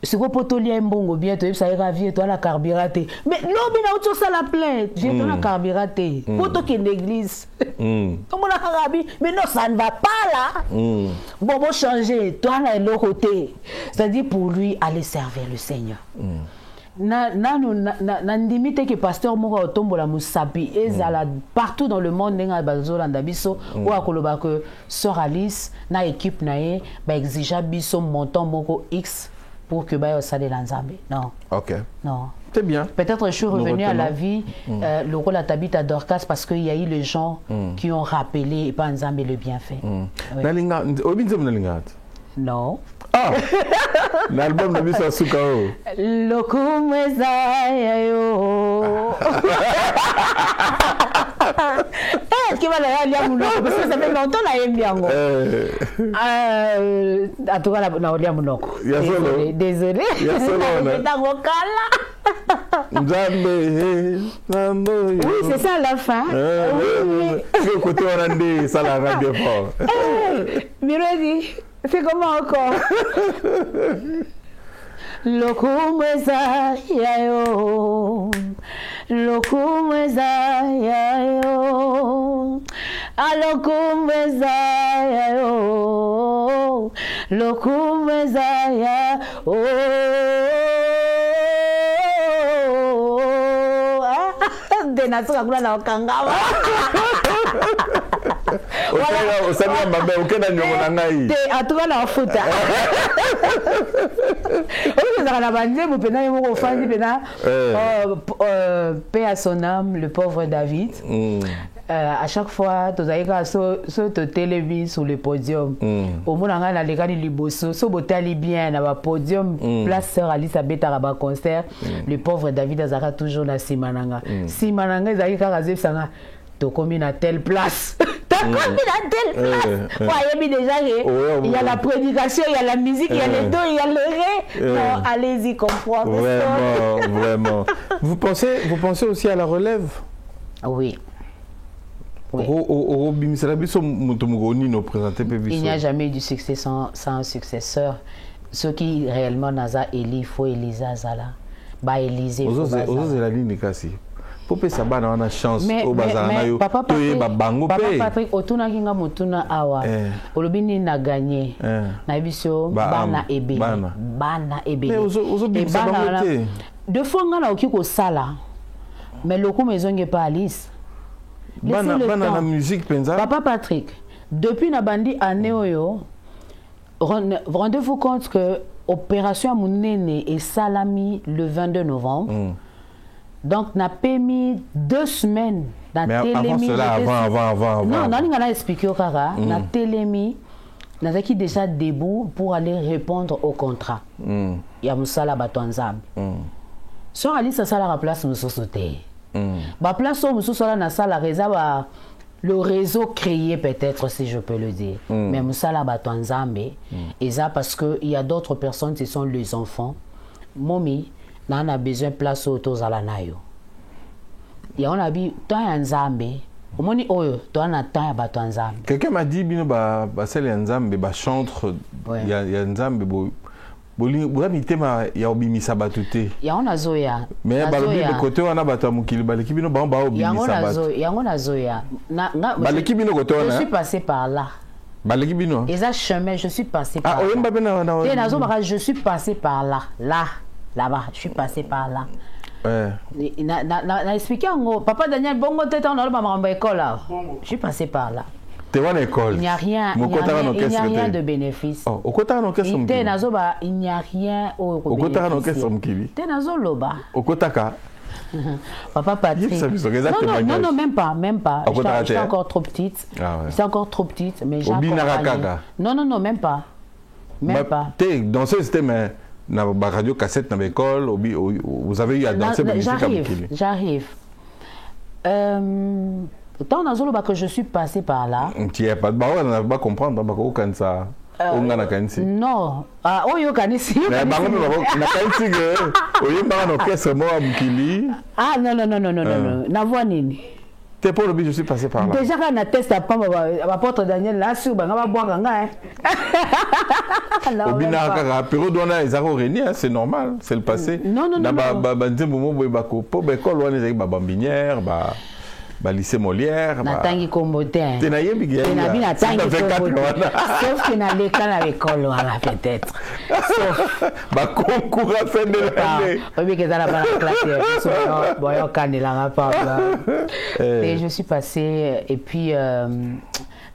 Si vous pouvez mbongo bientôt, ça ira vie toi la carburaté. Mais l'homme n'a autre ça la plainte. J'ai ton la carburaté. Poto qui l'église. Comment la carabi? Mais non, ça ne va pas là. Bon, bon changer. Toi là l'autre côté. C'est-à-dire pour lui aller servir le Seigneur. Nandimite que pasteur moko otombola musapi ezala partout dans le monde nga bazolanda biso ou akoloba que sœur Alice na équipe nae ba exija biso montant moko X pour que ba osale lanzambe. Non. OK. Non. C'est bien. Peut-être je suis revenu à la vie le rôle à Tabitha Dorcas parce qu'il y a eu les gens qui ont rappelé et pas nzambe le bienfait. Nalinga obinzo nalinga. Non. Ah, l'album de Missa Soukao. Lokumweza yo. Qui va la lire mon parce que ça fait longtemps la aime bien. En tout cas la lire mon désolé. Oui, c'est ça la fin. Oui. Côté hollandais, ça la rend bien fort. Mirodi. C'est comment encore? Lokumweza yayo, lokumweza yayo, alokumweza yayo, lokumweza yayo. Denatsuka kula na okangama. Paix à son âme, le pauvre David. À chaque fois, tu as sur télévis sur le podium. Au moins, on a les gars de Liboso, so botali bien, na podium, place sœur Alice Abeta concert. Le pauvre David Azara toujours na Simananga. Simananga, ils arrivent à Sanga. Tu commis à telle place. Tu commis à telle place. Il y a la prédication, il y a la musique, il y a les deux, il y a le ré. Non, allez-y, comprendre. Vraiment, vraiment. Vous pensez aussi à la relève? Oui. Il n'y a jamais eu du succès sans un successeur. Ceux qui réellement Naza Eli, il faut Elisa Zala. Bah Élisée. La ligne de Kassi. Pour que ça on a chance au bazar mais Papa Patrick, Patrick otuna kinga mutuna awa. Olobini na gagné. Na biso bana ebe. Bana ebe. Mais ozo bimisa bangote. Deux fois ngana okiko sala. Mais loko maison pas Alice. Bana na musique penza. Papa Patrick, depuis na bandi année oyo, rendez-vous compte que opération Amunene et Salami le 22 novembre. Donc, n'a pas mis 2 semaines dans la télémie. Avant cela, avant. Non, on a expliqué au Kara, la télémie, on a déjà debout pour aller répondre au contrat. Il y a Moussala Batouanzam. Sur Alice, ça la place Moussouté. La place où Moussousola na la réserve le réseau créé peut-être, si je peux le dire. Mais Moussala Batouanzam, et ça parce qu'il y a d'autres personnes qui sont les enfants. Momi, on a besoin de place autour de la nayo. Et on a dit, toi, un Zambé. Au moins, toi, on a temps à ton Zambé. Quelqu'un m'a dit, c'est un Zambé, chantre, il y a un Zambé. Il y a Obimi Sabatouté. Il y a un Zoya. Mais le côté où on a battu Moukili, Balekibino, il y a un Zoya. Je suis passé par là. Balekibino. Et ça, chemin, je suis passé par là. Je suis passé par là. Là-bas, je suis passé par là. N'a expliqué papa Daniel Bongo tête on a le école là. Je suis passé par là. T'es en école. Il n'y a rien, il n'y a rien de bénéfice. Au côté de l'orchestre. Il n'y a rien au côté de l'orchestre. T'es nazo loba. Au côté Papa Patrick. Non, même pas. J'étais encore trop petite. J'étais encore trop petite, mais j'ai encore. Non, même pas. Même pas. T'es dans ce système. Dans la radio cassette dans l'école, vous avez eu à danser la musique. J'arrive. Tant dans que je suis passé par là. Tu n'as pas de barreau, on ne va pas comprendre. Ça. Non. Ah, oh, yo kanisi. Ah, non. Na voix nini. T'es pour le but, je suis passé par là. Déjà, quand on a testé à porte Daniel, là, sur on va boire un c'est normal, c'est le passé. Non. Lycée Molière. Natangi Kombotin. Sauf que na l'école à l'école, peut-être. Sauf. Concours à fin de l'année. Oui, que ça n'a pas la classe. Et je suis passé, et puis,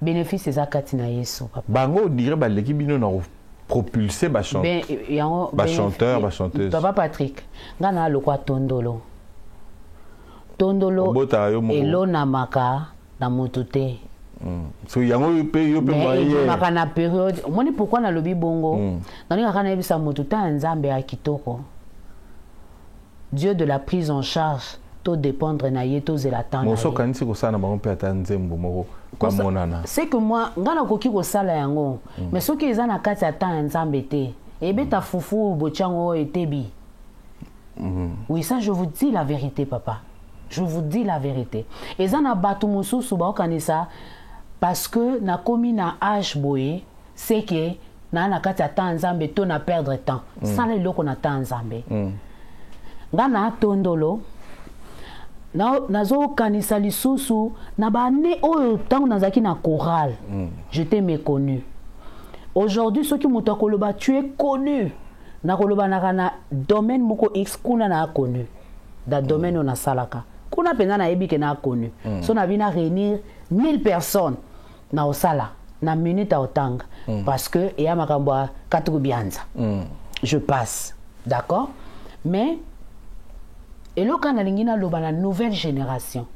bénéfice des Akatina Yesu. Bango dirait que l'équipe n'a propulsé ma chanteur, ma chanteuse. Papa Patrick, Gana le quoi Tondolo. Tondolo et l'ona maka na mutute. So yango pe maka na période. Moni pourquoi na lobi bongo? Nani kaka na bisa mututa nzambe a kitoko. Dieu de la prise en charge, tout dépendre na yeto zelata. Moso kanisi ko sana bango pe ata nzembo moko kwa monana. C'est que moi ngana koki ko sala yango. Mais soki eza na kati ata nzambe te. Ebeta fufu bochango etebi. Oui, ça je vous dis la vérité papa. Je vous dis la vérité. Et ça n'a pas tout mon sou ça parce que na commis na âge boye, c'est que na kati ata nzambe to na perdre temps. Ça les loko na ta nzambe. Ngana tondolo na zo kanisa lisusu na ba ne oyo tango nazaki na chorale. J'étais méconnu. Aujourd'hui ceux qui m'ont koloba tu es connu. Na koloba na domaine moko X kuna na connu. Da domaine on a salaka. Kuna pena na ebi ke na connu. So na vina réunir 1000 personnes na osala na minute à otanga parce que ya makambo katubianza. Je passe. D'accord? Mais et là quand na loba la nouvelle génération.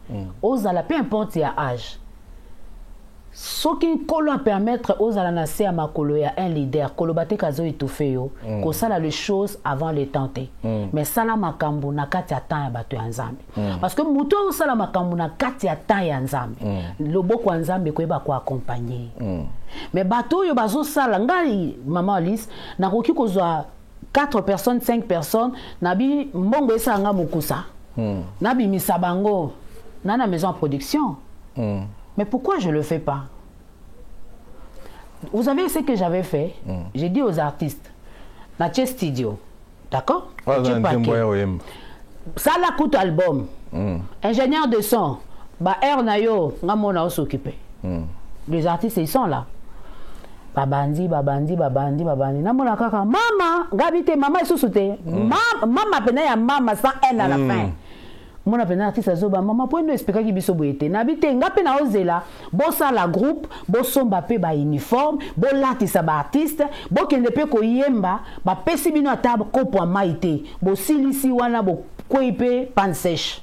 Ozala peu importe ya âge. Ce qui peut permettre aux alanacés à makolo ya un leader kolobate kazo étouffé yo ko sala les choses avant les tenter mais sala makambu na kati ya temps ya bato ya nzambe parce que muto o sala makambu na kati ya temps ya nzambe loboko ya nzambe ko eba ko accompagner mais bato yo bazo sala ngai maman Alice na koki kozwa 4 personnes 5 personnes nabi mbongo esanga mukusa nabi misabango na maison de production. Mais pourquoi je ne le fais pas? Vous savez ce que j'avais fait? J'ai dit aux artistes, dans ce studio, d'accord? Ça la coûte album. Ingénieur de son, bah air na yo, nga mona s'occuper. Les artistes ils sont là. Babandi. Na mona kaka mama, gabite mama isusute. Mama pena ya mama sans N à la fin. Mon appena artiste azoba mama pour nous expliquer ki biso boyete. Na bite nga pena ozela, bossa la groupe, bosomba pe ba uniforme, bo latisa ba artiste, bo kende pe ko yemba, ba pesi bino ata ko po maite. Bo silisi wana bo kwepe pan sèche.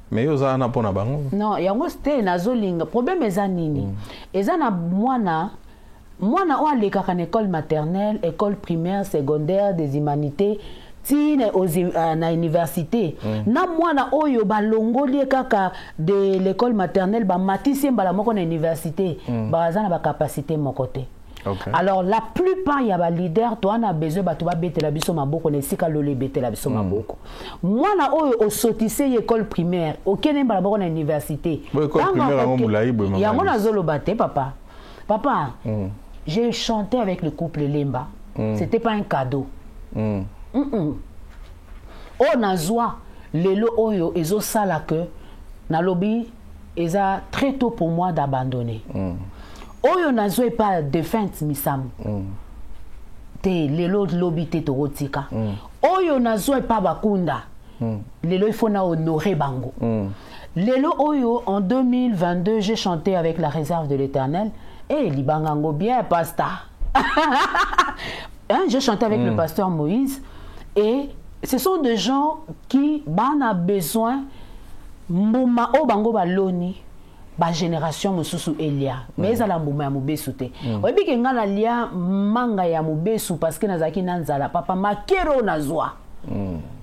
Mais yo za na pona bango. Non, yango c'était nazolinga. Problème eza nini? Eza na mwana o alekaka na école maternelle, école primaire, secondaire des humanités. Tine na université na mwana oyo balongoli kaka de l'école maternelle ba matisi mbala moko na université baza na ba capacité mon côté. Alors la plupart ya ba leader to ana besoin bato ba betela biso maboko na sika lole betela biso maboko. Mwana oyo osotise école primaire okene mbala moko na université. École primaire ngo mulayi bo mama. Yango na zolo bate papa. Papa, j'ai chanté avec le couple Lemba. C'était pas un cadeau. O nazwa lelo oyo ezo sala que na lobby eza très tôt pour moi d'abandonner. Oyo nazwa pas défunte misam. Te lelo lobby te torotika. Oyo nazwa pas bakunda. Lelo il faut na honorer bango. Lelo oyo en 2022 j'ai chanté avec la réserve de l'Éternel et libangango bien pasta. J'ai chanté avec le pasteur Moïse et ce sont des gens qui ont besoin mbuma o bango baloni ba génération mususu elia mais ezala mbuma ya mubesu te oyebi ke ngala lia manga ya mubesu parce que nazaki nanzala papa makero nazwa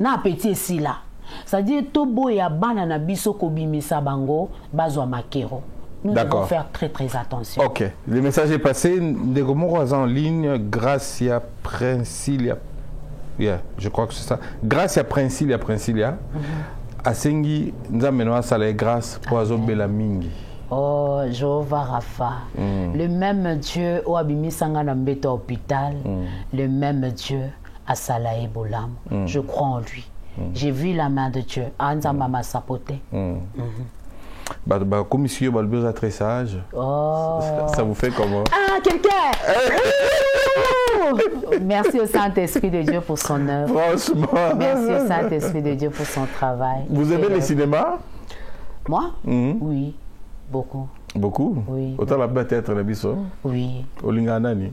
na petit sila c'est-à-dire tobo ya bana na biso kobimisa bango bazwa makero. Nous devons faire très attention. Ok, le message est passé. Ndeko moko en ligne. Gracia Princilia. Yeah, je crois que c'est ça. Gracia Princilia. Asengi nzameno sala grâce pour azobela mingi. Oh, Jéhovah Rapha. Le même Dieu au abimi sanga na mbeto hôpital. Le même Dieu à sala ebolam. Je crois en lui. J'ai vu la main de Dieu. Anza mama sapote. Comme monsieur Balbiosa très sage, ça vous fait comment? Ah, quelqu'un! Merci au Saint-Esprit de Dieu pour son œuvre. Franchement. Merci au Saint-Esprit de Dieu pour son travail. Vous aimez le cinéma? Moi? Oui, beaucoup. Beaucoup? Oui. Autant la peut-être la biso? Oui. Olinga nani?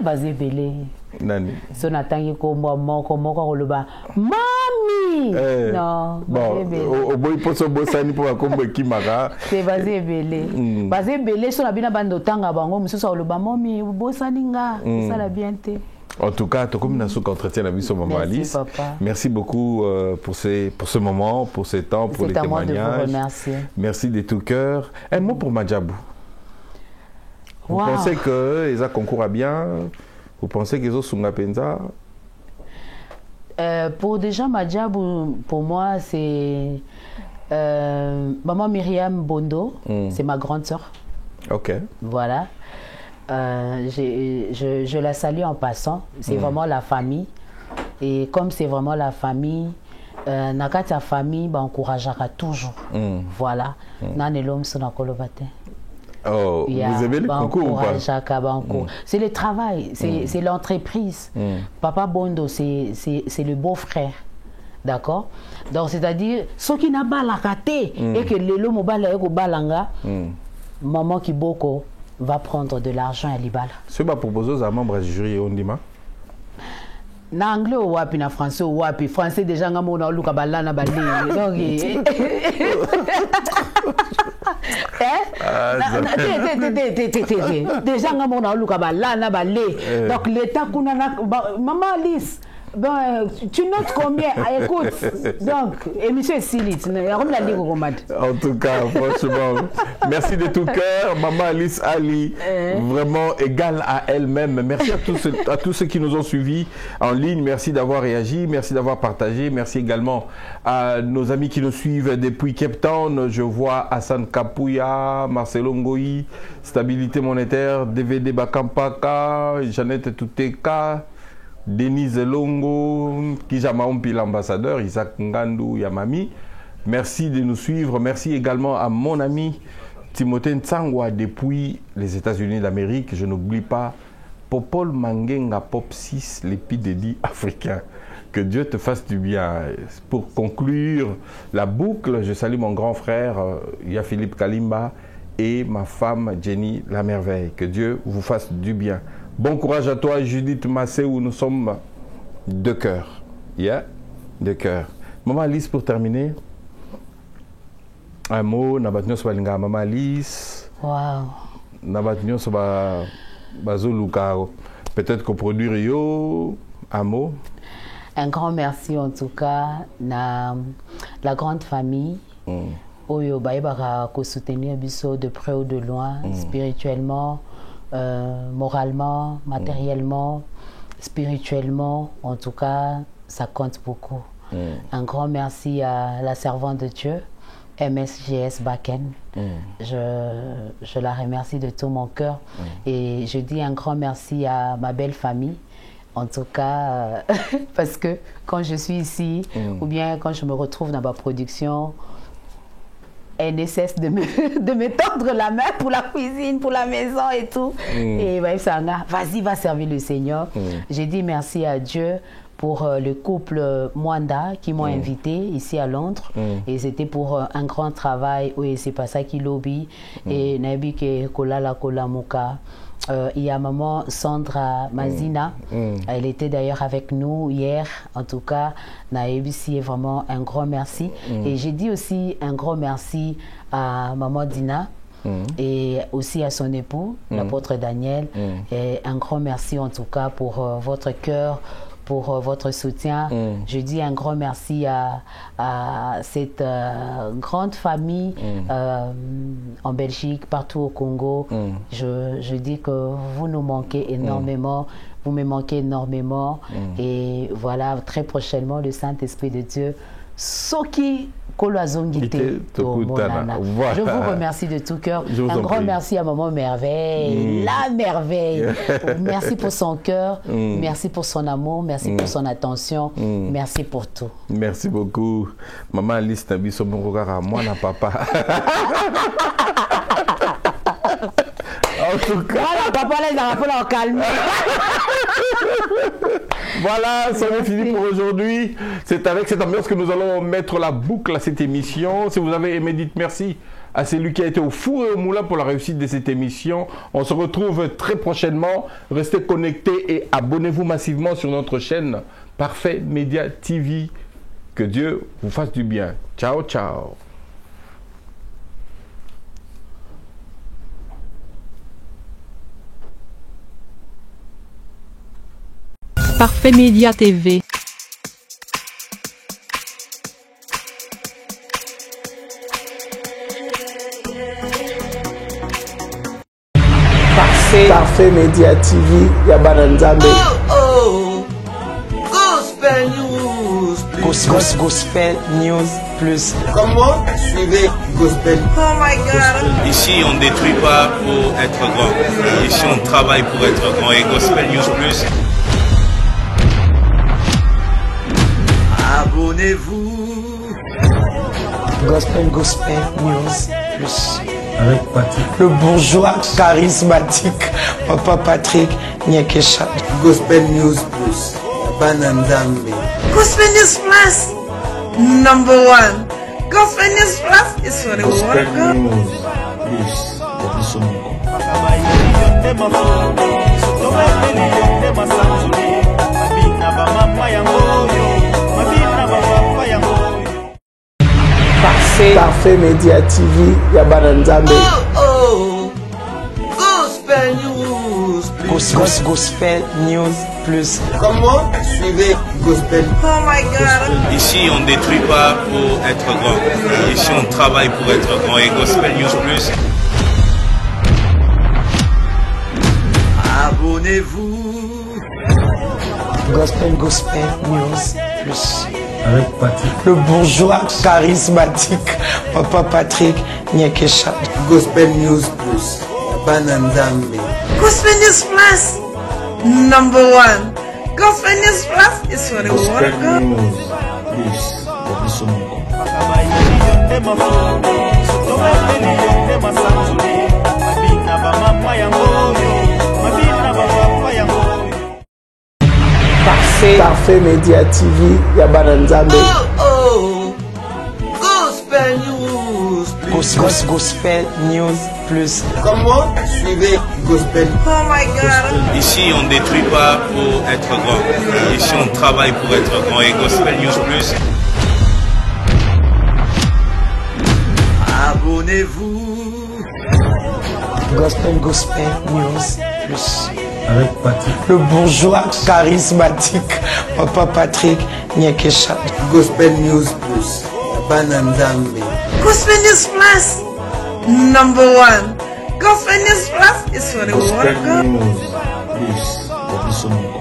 Basé belé. Nani? Son atangi kombo moko koloba. Mami! Non. Bon, au boy poso bosani pour kombo kimaka. C'est basé belé. Basé belé son abina bando tanga bango mususa oloba mami bosani nga. Ça la bien te. En tout cas, tout comme nous entretient la vie sur Maman Alice. Papa. Merci beaucoup pour ce moment, pour ce temps, pour les témoignages. C'est à moi de vous remercier. Merci de tout cœur. Un mot pour Madjabou. Vous pensez que les concours à bien? Vous pensez qu'ils ont Sunga Penza? Pour déjà Madjabou, pour moi, c'est maman Myriam Bondo, c'est ma grande sœur. Ok. Voilà. Je la salue en passant. C'est vraiment la famille. Et comme c'est vraiment la famille, Nakata famille, encouragera toujours. Voilà. Nanelom Sonakolovate. Oh, vous aimez le concours ou pas? C'est le travail, c'est l'entreprise. Papa Bondo, c'est le beau-frère. D'accord? Donc, c'est-à-dire, ceux qui n'ont pas la raté et que le lomo balanga, maman Kiboko va prendre de l'argent à Libala. Ce que je propose aux membres du jury, on dit ma? Na anglais ou wapi na français ou wapi français déjà nga mona luka balana balé donc déjà nga mona luka balana balé donc l'état kuna maman Alice. Ben, tu notes combien? Écoute, donc, émission est si lit. En tout cas, franchement, merci de tout cœur. Maman Alice Ali, vraiment égale à elle-même. Merci à tous ceux qui nous ont suivis en ligne. Merci d'avoir réagi, merci d'avoir partagé. Merci également à nos amis qui nous suivent depuis Cape Town. Je vois Hassan Kapouya, Marcelo Ngoyi, Stabilité Monétaire, DVD Bakampaka, Jeannette Touteka, Denise Longo, Kijama Ompi l'ambassadeur, Isaac Ngandou Yamami, Merci de nous suivre. Merci également à mon ami Timothée Ntsangwa depuis les États-Unis d'Amérique. Je n'oublie pas Popol Mangenga Pop 6, l'épidémie africain. Que Dieu te fasse du bien. Pour conclure la boucle, je salue mon grand frère Philippe Kalimba et ma femme Jenny La Merveille. Que Dieu vous fasse du bien. Bon courage à toi, Judith Massé, où nous sommes de cœur. De cœur. Maman Alice, pour terminer, un mot, Nabatnyo Swalinga, Maman Alice. Wow. Nabatnyo Bazoluka. Peut-être qu'on produit Rio. Un mot. Un grand merci en tout cas à la grande famille. Oyo Baïbara ko soutenir biso de près ou de loin, spirituellement, moralement, matériellement, spirituellement. En tout cas, ça compte beaucoup. Un grand merci à la servante de Dieu, MSGS Baken. Je la remercie de tout mon cœur. Et je dis un grand merci à ma belle famille. En tout cas, parce que quand je suis ici, ou bien quand je me retrouve dans ma production, elle ne cesse de me tendre la main pour la cuisine, pour la maison et tout. Et vas-y, va servir le Seigneur. J'ai dit merci à Dieu pour le couple Mwanda qui m'ont invité ici à Londres. Et c'était pour un grand travail. Oui, c'est pas ça qui lobby. Et Nabi ke Kolala Kolamuka. Il y a maman Sandra Mazina, elle était d'ailleurs avec nous hier. En tout cas, Naébissi est vraiment un grand merci. Et j'ai dit aussi un grand merci à maman Dina et aussi à son époux, l'apôtre Daniel. Et un grand merci en tout cas pour votre cœur, pour votre soutien. Je dis un grand merci à cette grande famille en Belgique, partout au Congo. Je dis que vous nous manquez énormément, vous me manquez énormément. Et voilà, très prochainement, le Saint-Esprit de Dieu, Soki Kolazongite. Voilà. Je vous remercie de tout cœur. Un grand merci à Maman Merveille, la merveille. Merci pour son cœur, merci pour son amour, merci pour son attention, merci pour tout. Merci beaucoup. Maman Alice Nabiso Mongogara, moi na papa. En tout cas, papa là, calme. Voilà, c'en est fini pour aujourd'hui. C'est avec cette ambiance que nous allons mettre la boucle à cette émission. Si vous avez aimé, dites merci à celui qui a été au four et au moulin pour la réussite de cette émission. On se retrouve très prochainement. Restez connectés et abonnez-vous massivement sur notre chaîne Parfait Média TV. Que Dieu vous fasse du bien. Ciao, ciao. Parfait Média TV. Parfait Média TV, Yabana Nzambe. Gospel News Plus. Gospel News Plus. Comment suivez Gospel? Oh my God. Ici, on ne détruit pas pour être grand. Ici, on travaille pour être grand. Et Gospel News Plus. Abonnez-vous. Gospel News Plus. Avec Patrick. Le bourgeois charismatique, Papa Patrick Nyekesha. Gospel News Plus. Yabana Nzambe. Gospel News Plus. Number 1. Gospel News Plus is for the Gospel world. News Plus. Yabiso Moko. Parfait Média TV, Yabana Nzambe. Gospel News Plus. Gospel News Plus. Comment suivez Gospel? Oh my God. Ici, on ne détruit pas pour être grand. Ici, on travaille pour être grand. Et Gospel News Plus. Abonnez-vous. Gospel News Plus. Avec Patrick. Le bourgeois charismatique, Papa Patrick Nyekesha. Gospel News Plus. Yabana Nzambe. Gospel News Plus. Number 1. Gospel News Plus is for the Gospel world. News Plus. Yabiso Moko. Parfait Media TV ya bana nzambe. Gospel News Plus. Gospel News Plus. Comment suivez Gospel? Oh my God. Ici, on ne détruit pas pour être grand. Ici, on travaille pour être grand. Et Gospel News Plus. Abonnez-vous. Gospel News Plus. Avec Patrick. Le bourgeois charismatique, Papa Patrick Nyekesha. Gospel News Plus. Bana Nzambe. Gospel News Plus. Number 1. Gospel News Plus is for the Gospel world. News Plus. Obiso Moko.